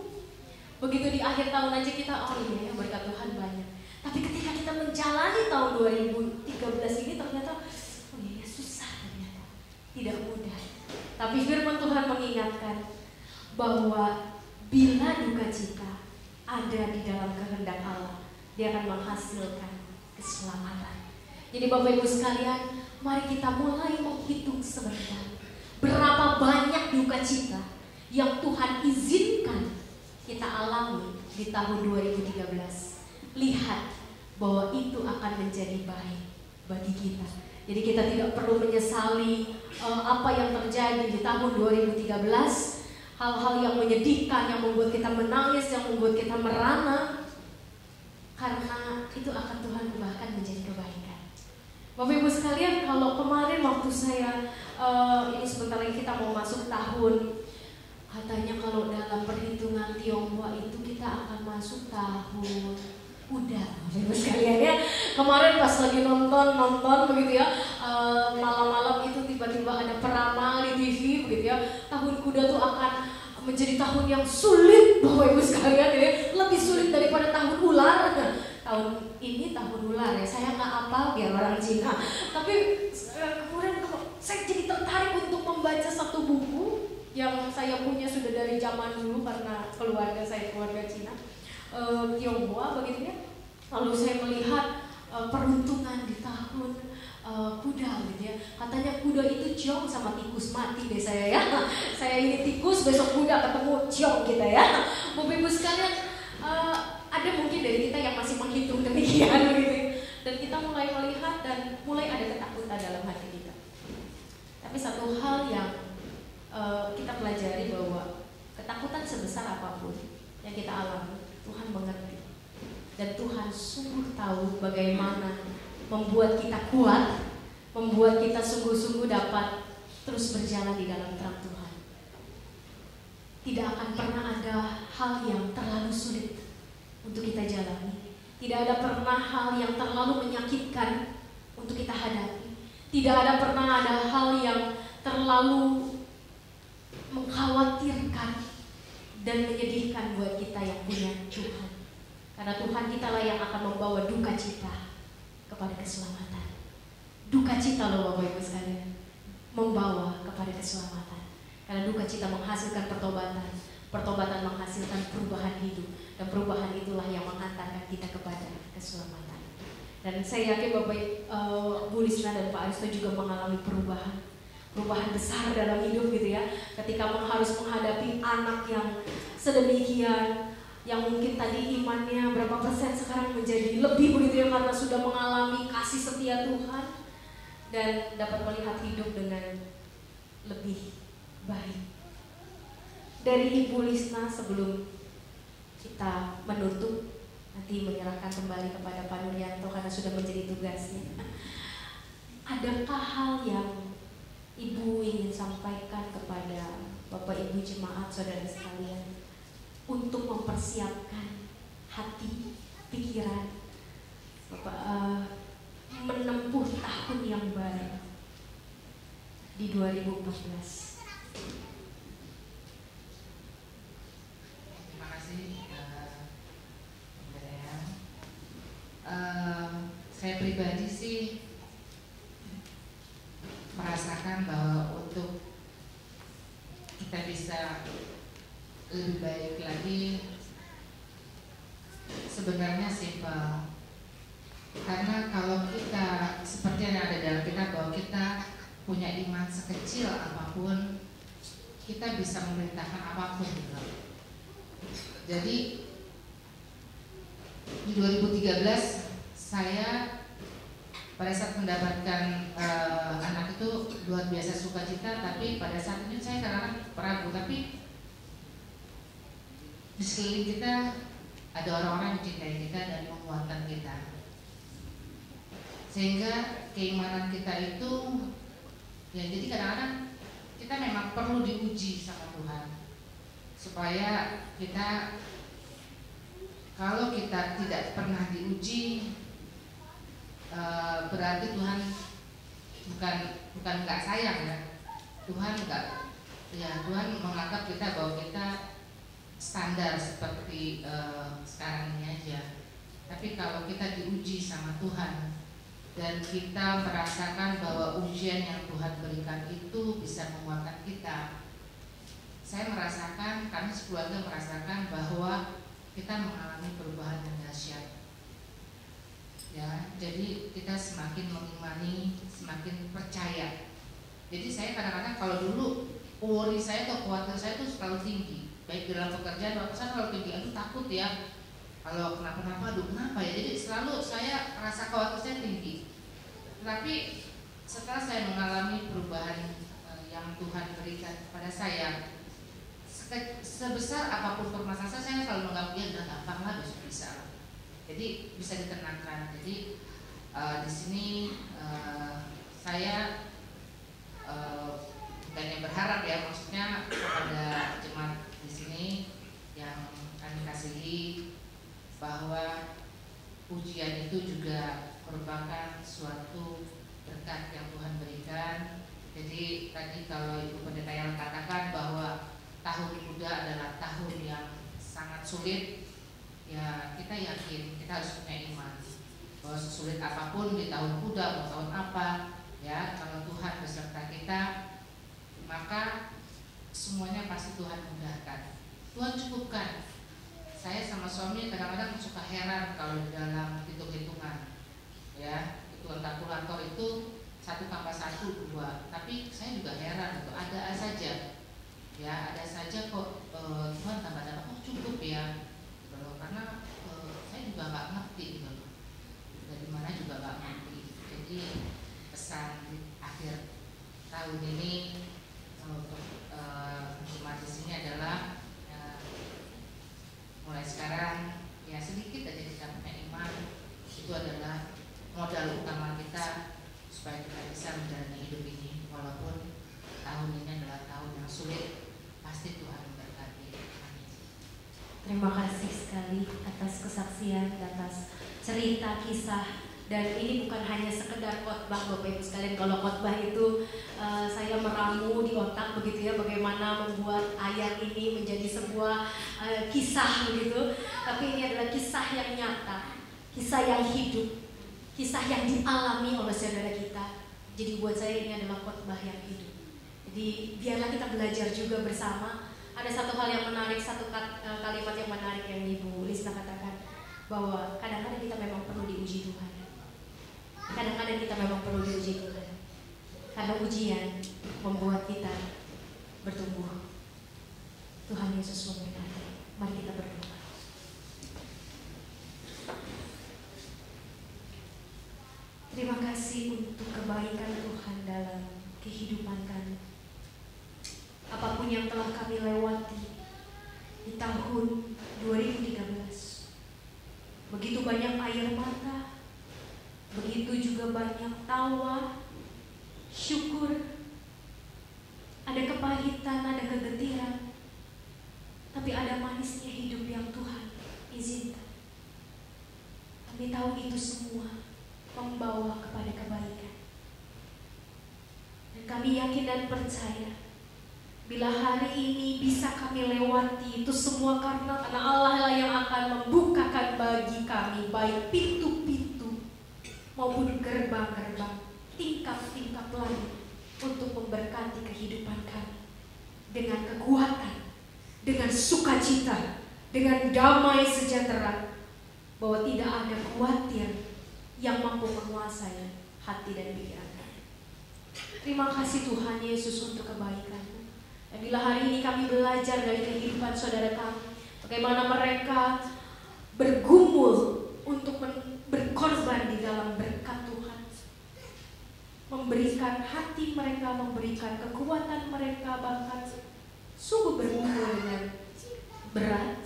Speaker 8: Begitu di akhir tahun aja kita, oh iya ya berkat Tuhan banyak. Tapi ketika kita menjalani tahun 2013 ini ternyata, oh iya ya susah ternyata, tidak mudah. Tapi firman Tuhan mengingatkan bahwa bila duka cita ada di dalam kehendak Allah, dia akan menghasilkan keselamatan. Jadi Bapak Ibu sekalian, mari kita mulai menghitung sebentar berapa banyak duka cita yang Tuhan izinkan kita alami di tahun 2013. Lihat bahwa itu akan menjadi baik bagi kita. Jadi kita tidak perlu menyesali apa yang terjadi di tahun 2013. Hal-hal yang menyedihkan, yang membuat kita menangis, yang membuat kita merana, karena itu akan Tuhan ubahkan menjadi kebaikan. Bapak Ibu sekalian, kalau kemarin waktu saya ini sebentar lagi kita mau masuk tahun, katanya kalau dalam perhitungan Tionghoa itu kita akan masuk tahun kuda. Bapak Ibu sekalian ya, kemarin pas lagi nonton begitu ya, malam-malam itu tiba-tiba ada peramal di TV begitu ya, tahun kuda tuh akan menjadi tahun yang sulit Bapak Ibu sekalian ya, lebih sulit daripada tahun ular. Tahun ini tahun ular ya, saya nggak apal biar orang Cina. Tapi kemudian saya jadi tertarik untuk membaca satu buku yang saya punya sudah dari zaman dulu karena keluarga saya keluarga Cina, Tionghoa begitu ya. Lalu saya melihat peruntungan di tahun kuda gitu ya. Katanya kuda itu ciong sama tikus mati deh saya ya. Saya ini tikus, besok kuda ketemu ciong kita ya. Bapak Ibu sekalian, ada mungkin dari kita yang masih menghitung demikian gitu. Dan kita mulai melihat dan mulai ada ketakutan dalam hati kita. Tapi satu hal yang kita pelajari bahwa ketakutan sebesar apapun yang kita alami, Tuhan mengerti. Dan Tuhan sungguh tahu bagaimana membuat kita kuat, membuat kita sungguh-sungguh dapat terus berjalan di dalam terang Tuhan. Tidak akan pernah ada hal yang terlalu sulit untuk kita jalani. Tidak ada pernah hal yang terlalu menyakitkan untuk kita hadapi. Tidak ada pernah ada hal yang terlalu mengkhawatirkan dan menyedihkan buat kita yang punya Tuhan. Karena Tuhan kitalah yang akan membawa duka cita kepada keselamatan. Duka cita loh Bapak Ibu sekalian, membawa kepada keselamatan. Karena duka cita menghasilkan pertobatan, pertobatan menghasilkan perubahan hidup, dan perubahan itulah yang mengantarkan kita kepada keselamatan. Dan saya yakin Bapak Bu Lisna dan Pak Aristo juga mengalami perubahan besar dalam hidup gitu ya. Ketika harus menghadapi anak yang sedemikian, yang mungkin tadi imannya berapa persen sekarang menjadi lebih begitu ya, karena sudah mengalami kasih setia Tuhan dan dapat melihat hidup dengan lebih baik. Dari Ibu Lisna sebelum kita menutup, nanti menyerahkan kembali kepada Pak Nuryanto karena sudah menjadi tugasnya. Adakah hal yang Ibu ingin sampaikan kepada Bapak Ibu jemaat saudara sekalian untuk mempersiapkan hati, pikiran menempuh tahun yang baru di 2014?
Speaker 9: Terima kasih Mbak Dea. Saya pribadi sih merasakan bahwa untuk kita bisa lebih baik lagi sebenarnya simpel. Karena kalau kita seperti yang ada dalam kita, bahwa kita punya iman sekecil apapun, kita bisa memerintahkan apapun gitu. Jadi di 2013 saya pada saat mendapatkan anak itu luar biasa sukacita, tapi pada saat itu saya kadang-kadang ragu, tapi di sekeliling kita ada orang-orang yang mencintai kita dan menguatkan kita, sehingga keimanan kita itu ya, jadi kadang-kadang kita memang perlu diuji sama Tuhan supaya kita, kalau kita tidak pernah diuji berarti Tuhan bukan nggak sayang ya, Tuhan menganggap kita bahwa kita standar seperti sekarang ini aja. Tapi kalau kita diuji sama Tuhan dan kita merasakan bahwa ujian yang Tuhan berikan itu bisa menguatkan kita, saya merasakan, kami sekeluarga merasakan bahwa kita mengalami perubahan yang dahsyat. Ya, jadi kita semakin mengimani, semakin percaya. Jadi saya kadang-kadang kalau dulu worry saya atau khawatir saya itu selalu tinggi, baik dalam pekerjaan maupun saya selalu tinggi. Aduh takut ya, kalau kenapa-napa, aduh kenapa ya. Jadi selalu saya rasa khawatir saya tinggi. Tapi setelah saya mengalami perubahan yang Tuhan berikan kepada saya, sebesar apapun permasalahan saya selalu menganggap ya udah gampang lah, bisa. Jadi bisa ditenangkan. Jadi di sini saya bukannya berharap ya, maksudnya kepada jemaat di sini yang kami kasihi, bahwa ujian itu juga merupakan suatu berkat yang Tuhan berikan. Jadi tadi kalau Ibu Pendeta yang katakan bahwa tahun muda adalah tahun yang sangat sulit, ya kita yakin kita harus punya iman bahwa sesulit apapun di tahun muda atau tahun apa, ya kalau Tuhan beserta kita, maka semuanya pasti Tuhan mudahkan, Tuhan cukupkan. Saya sama suami kadang-kadang suka heran kalau di dalam hitung-hitungan, ya hitungan kalkulator itu 1 tambah 1 2, tapi saya juga heran, itu ada saja, ya ada saja kok Tuhan tambah-tambah kok cukup ya. Karena saya juga nggak ngerti gitu, dari mana juga nggak ngerti. Jadi pesan di akhir tahun ini adalah modal utama kita supaya kita bisa menjalani hidup ini. Walaupun tahun ini adalah tahun yang sulit, pasti Tuhan memberkati. Amin.
Speaker 8: Terima kasih sekali atas kesaksian, atas cerita kisah. Dan ini bukan hanya sekedar khotbah Bapak Ibu sekalian. Kalau khotbah itu saya meramu di otak begitu ya, bagaimana membuat ayat ini menjadi sebuah kisah begitu. Tapi ini adalah kisah yang nyata, kisah yang hidup, kisah yang dialami oleh saudara kita. Jadi buat saya ini adalah khotbah yang hidup. Jadi biarlah kita belajar juga bersama. Ada satu hal yang menarik, satu kalimat yang menarik yang Ibu Lisna katakan, bahwa kadang-kadang kita memang perlu diuji Tuhan. Kadang-kadang kita memang perlu diuji Tuhan, karena ujian membuat kita bertumbuh. Tuhan Yesus memberkati. Mari kita berdoa. Terima kasih untuk kebaikan Tuhan dalam kehidupan kami. Apapun yang telah kami lewati di tahun 2013, begitu banyak air mata, begitu juga banyak tawa, syukur, ada kepahitan, ada kegetiran, tapi ada manisnya hidup yang Tuhan izinkan. Kami tahu itu semua membawa kepada kebaikan. Dan kami yakin dan percaya, bila hari ini bisa kami lewati itu semua karena Allah lah yang akan membukakan bagi kami baik pintu-pintu maupun gerbang-gerbang, tingkap-tingkap langit untuk memberkati kehidupan kami dengan kekuatan, dengan sukacita, dengan damai sejahtera, bahwa tidak ada khawatir yang mampu menguasai hati dan pikiran kami. Terima kasih Tuhan Yesus untuk kebaikan-Mu. Dan bila hari ini kami belajar dari kehidupan saudara kami, bagaimana mereka bergumul untuk berkorban di dalam berkat Tuhan, memberikan hati mereka, memberikan kekuatan mereka, bahkan sungguh bergumul dengan berat.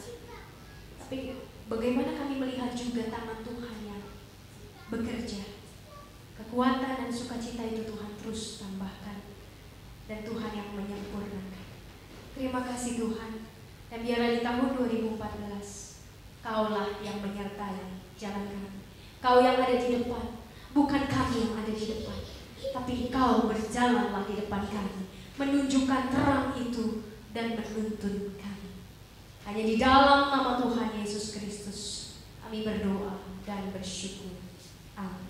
Speaker 8: Tapi bagaimana kami melihat juga tangan Tuhan yang bekerja, kekuatan dan sukacita itu Tuhan terus tambahkan, dan Tuhan yang menyempurnakan. Terima kasih Tuhan. Dan biarlah di tahun 2014 Kaulah yang menyertai jalan kami. Kau yang ada di depan, bukan kami yang ada di depan, tapi Kau berjalanlah di depan kami, menunjukkan terang itu dan menuntun kami. Hanya di dalam nama Tuhan Yesus Kristus kami berdoa dan bersyukur. Amin.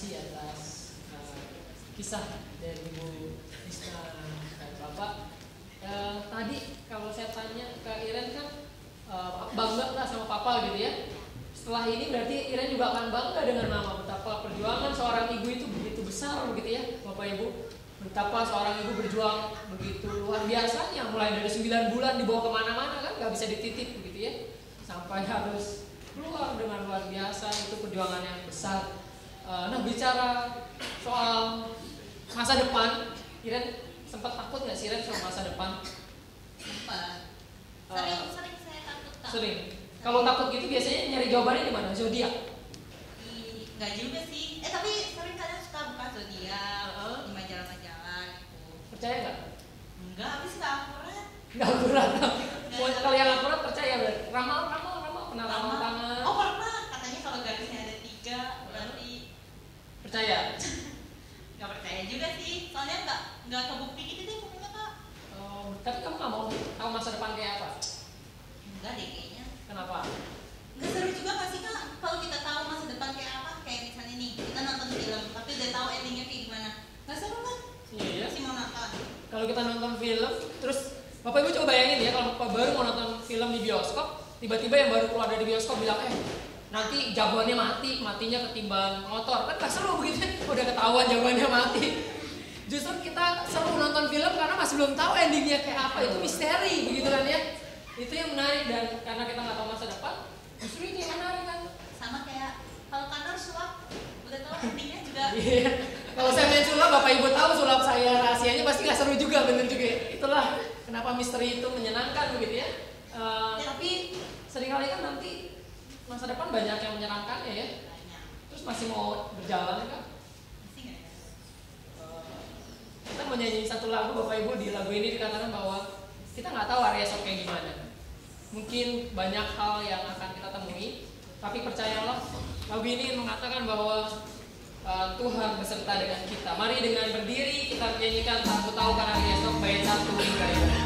Speaker 1: Atas kisah dari Ibu Lisna dan Bapak. Tadi kalau saya tanya ke Iren kan bangga nggak sama Papa gitu ya? Setelah ini berarti Iren juga akan bangga dengan nama betapa perjuangan seorang ibu itu begitu besar begitu ya Bapak Ibu. Betapa seorang ibu berjuang begitu luar biasanya, mulai dari 9 bulan dibawa kemana-mana kan, nggak bisa dititip begitu ya, sampai harus keluar dengan luar biasa. Itu perjuangan yang besar. Nah, bicara soal masa depan, Iren sempat takut nggak sih Iren soal masa depan?
Speaker 2: Sempat. Sering saya takut.
Speaker 1: Sering. Kalau takut gitu biasanya nyari jawabannya di mana? Zodiak?
Speaker 2: Nggak juga sih. Tapi sering kadang suka buka zodiak di majalah-majalah gitu.
Speaker 1: Percaya nggak?
Speaker 2: Enggak, habis nggak akurat.
Speaker 1: Nggak akurat. Kalau yang akurat percaya berarti. Ramal, pernah ramal tangan?
Speaker 2: Oh pernah. Katanya kalau garisnya ada 3 berarti
Speaker 1: percaya?
Speaker 2: Nggak percaya juga sih, soalnya nggak kebukti gitu deh pokoknya Kak.
Speaker 1: Oh, tapi kamu nggak mau tahu masa depan kayak apa?
Speaker 2: Enggak deh kayaknya.
Speaker 1: Kenapa?
Speaker 2: Nggak seru juga nggak sih Kak kalau kita tahu masa depan kayak apa? Kayak misalnya nih kita nonton film tapi udah tahu endingnya kayak gimana, nggak seru kan?
Speaker 1: Iya.
Speaker 2: Masih mau nonton.
Speaker 1: Kalau kita nonton film, terus Bapak Ibu coba bayangin ya, kalau Bapak baru mau nonton film di bioskop, tiba-tiba yang baru keluar dari bioskop bilang nanti jagoannya matinya ketimbang motor, kan gak seru begitu, udah ketahuan jagoannya mati. Justru kita seru nonton film karena masih belum tahu endingnya kayak apa, itu misteri begitu kan ya. Itu yang menarik, dan karena kita nggak tahu masa depan, justru itu yang menarik kan.
Speaker 2: Sama kayak kalau kantor sulap, udah tahu endingnya juga.
Speaker 1: Iya. Kalau saya main sulap, Bapak Ibu tahu sulap saya rahasianya pasti nggak seru juga, bener juga. Itulah kenapa misteri itu menyenangkan begitu ya. Tapi seringkali kan nanti masa depan banyak yang menyenangkan ya. Terus masih mau berjalan kan? Kita mau nyanyi satu lagu, Bapak Ibu, di lagu ini dikatakan bahwa kita nggak tahu hari esok kayak gimana. Mungkin banyak hal yang akan kita temui, tapi percayalah, lagu ini mengatakan bahwa Tuhan beserta dengan kita. Mari dengan berdiri kita menyanyikan Aku Tahu Kan Hari Esok, bait 1 hingga yang terakhir.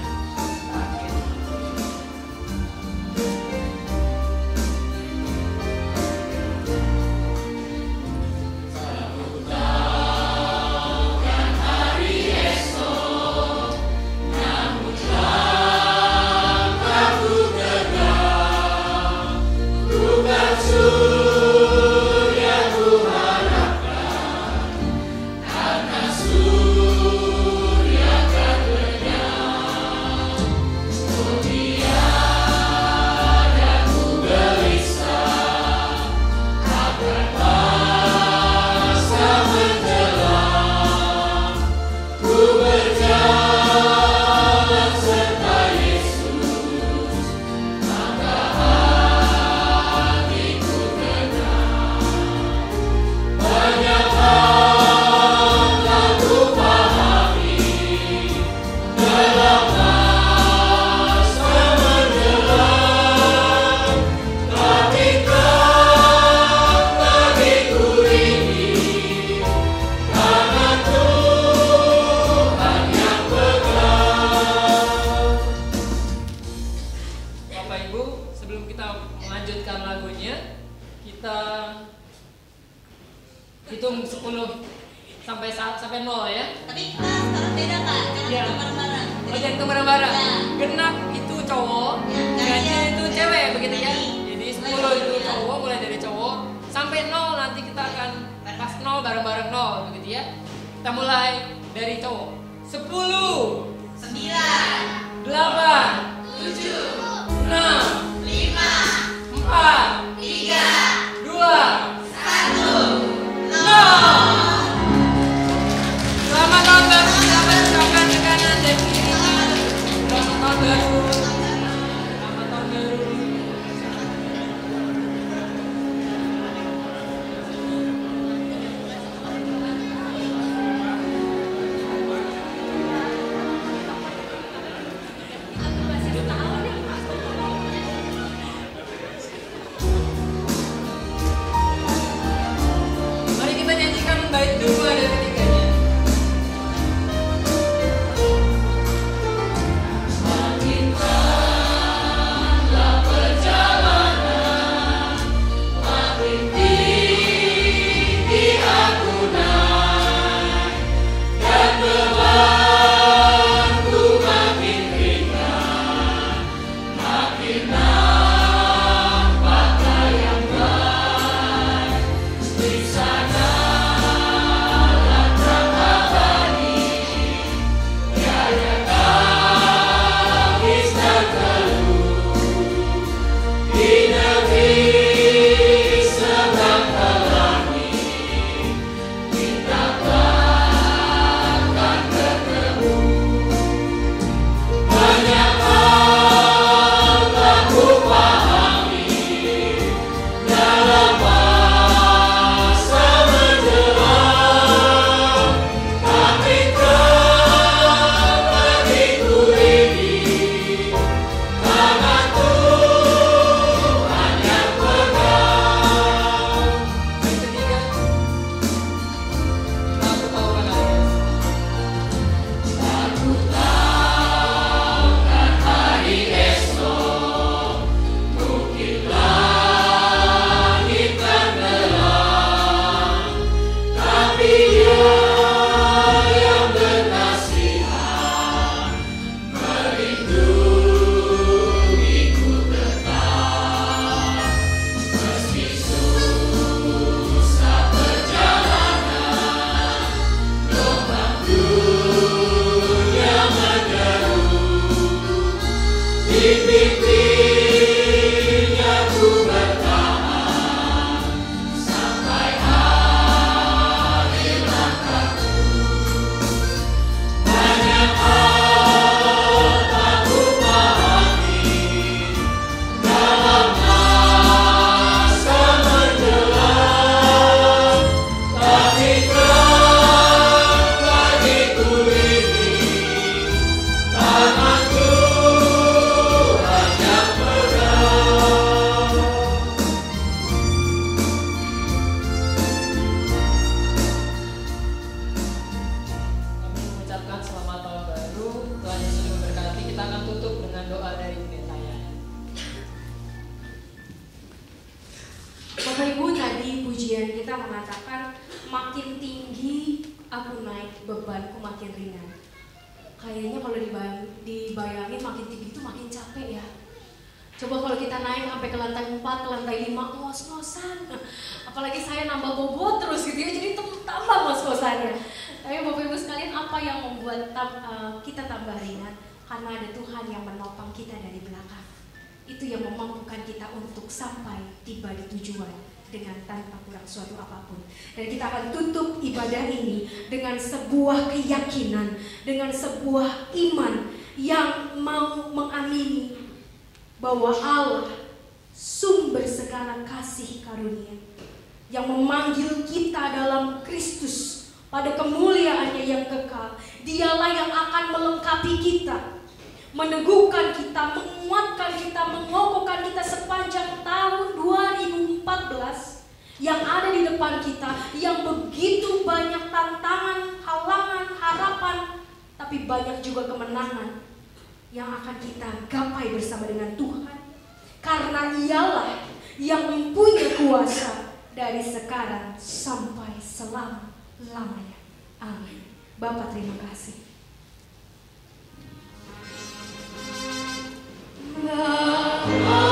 Speaker 8: pujian kita mengatakan makin tinggi aku naik, bebanku makin ringan. Kayaknya kalau dibayangin makin tinggi itu makin capek ya. Coba kalau kita naik sampai ke lantai 4, ke lantai 5, ngos-ngosan. Apalagi saya nambah bobot terus gitu ya, jadi tambah ngos-ngosannya. Tapi Bapak Ibu sekalian, apa yang membuat kita tambah ringan? Karena ada Tuhan yang menopang kita dari belakang. Itu yang memampukan kita untuk sampai tiba di tujuan dengan tanpa kurang suatu apapun. Dan kita akan tutup ibadah ini dengan sebuah keyakinan, dengan sebuah iman yang mau mengamini bahwa Allah sumber segala kasih karunia yang memanggil kita dalam Kristus pada kemuliaannya yang kekal. Dialah yang akan melengkapi kita, meneguhkan kita, menguatkan kita, mengokohkan kita sepanjang tahun 2014 yang ada di depan kita, yang begitu banyak tantangan, halangan, harapan, tapi banyak juga kemenangan yang akan kita gapai bersama dengan Tuhan. Karena Ialah yang mempunyai kuasa dari sekarang sampai selama-lamanya. Amin. Bapak terima kasih. Bapa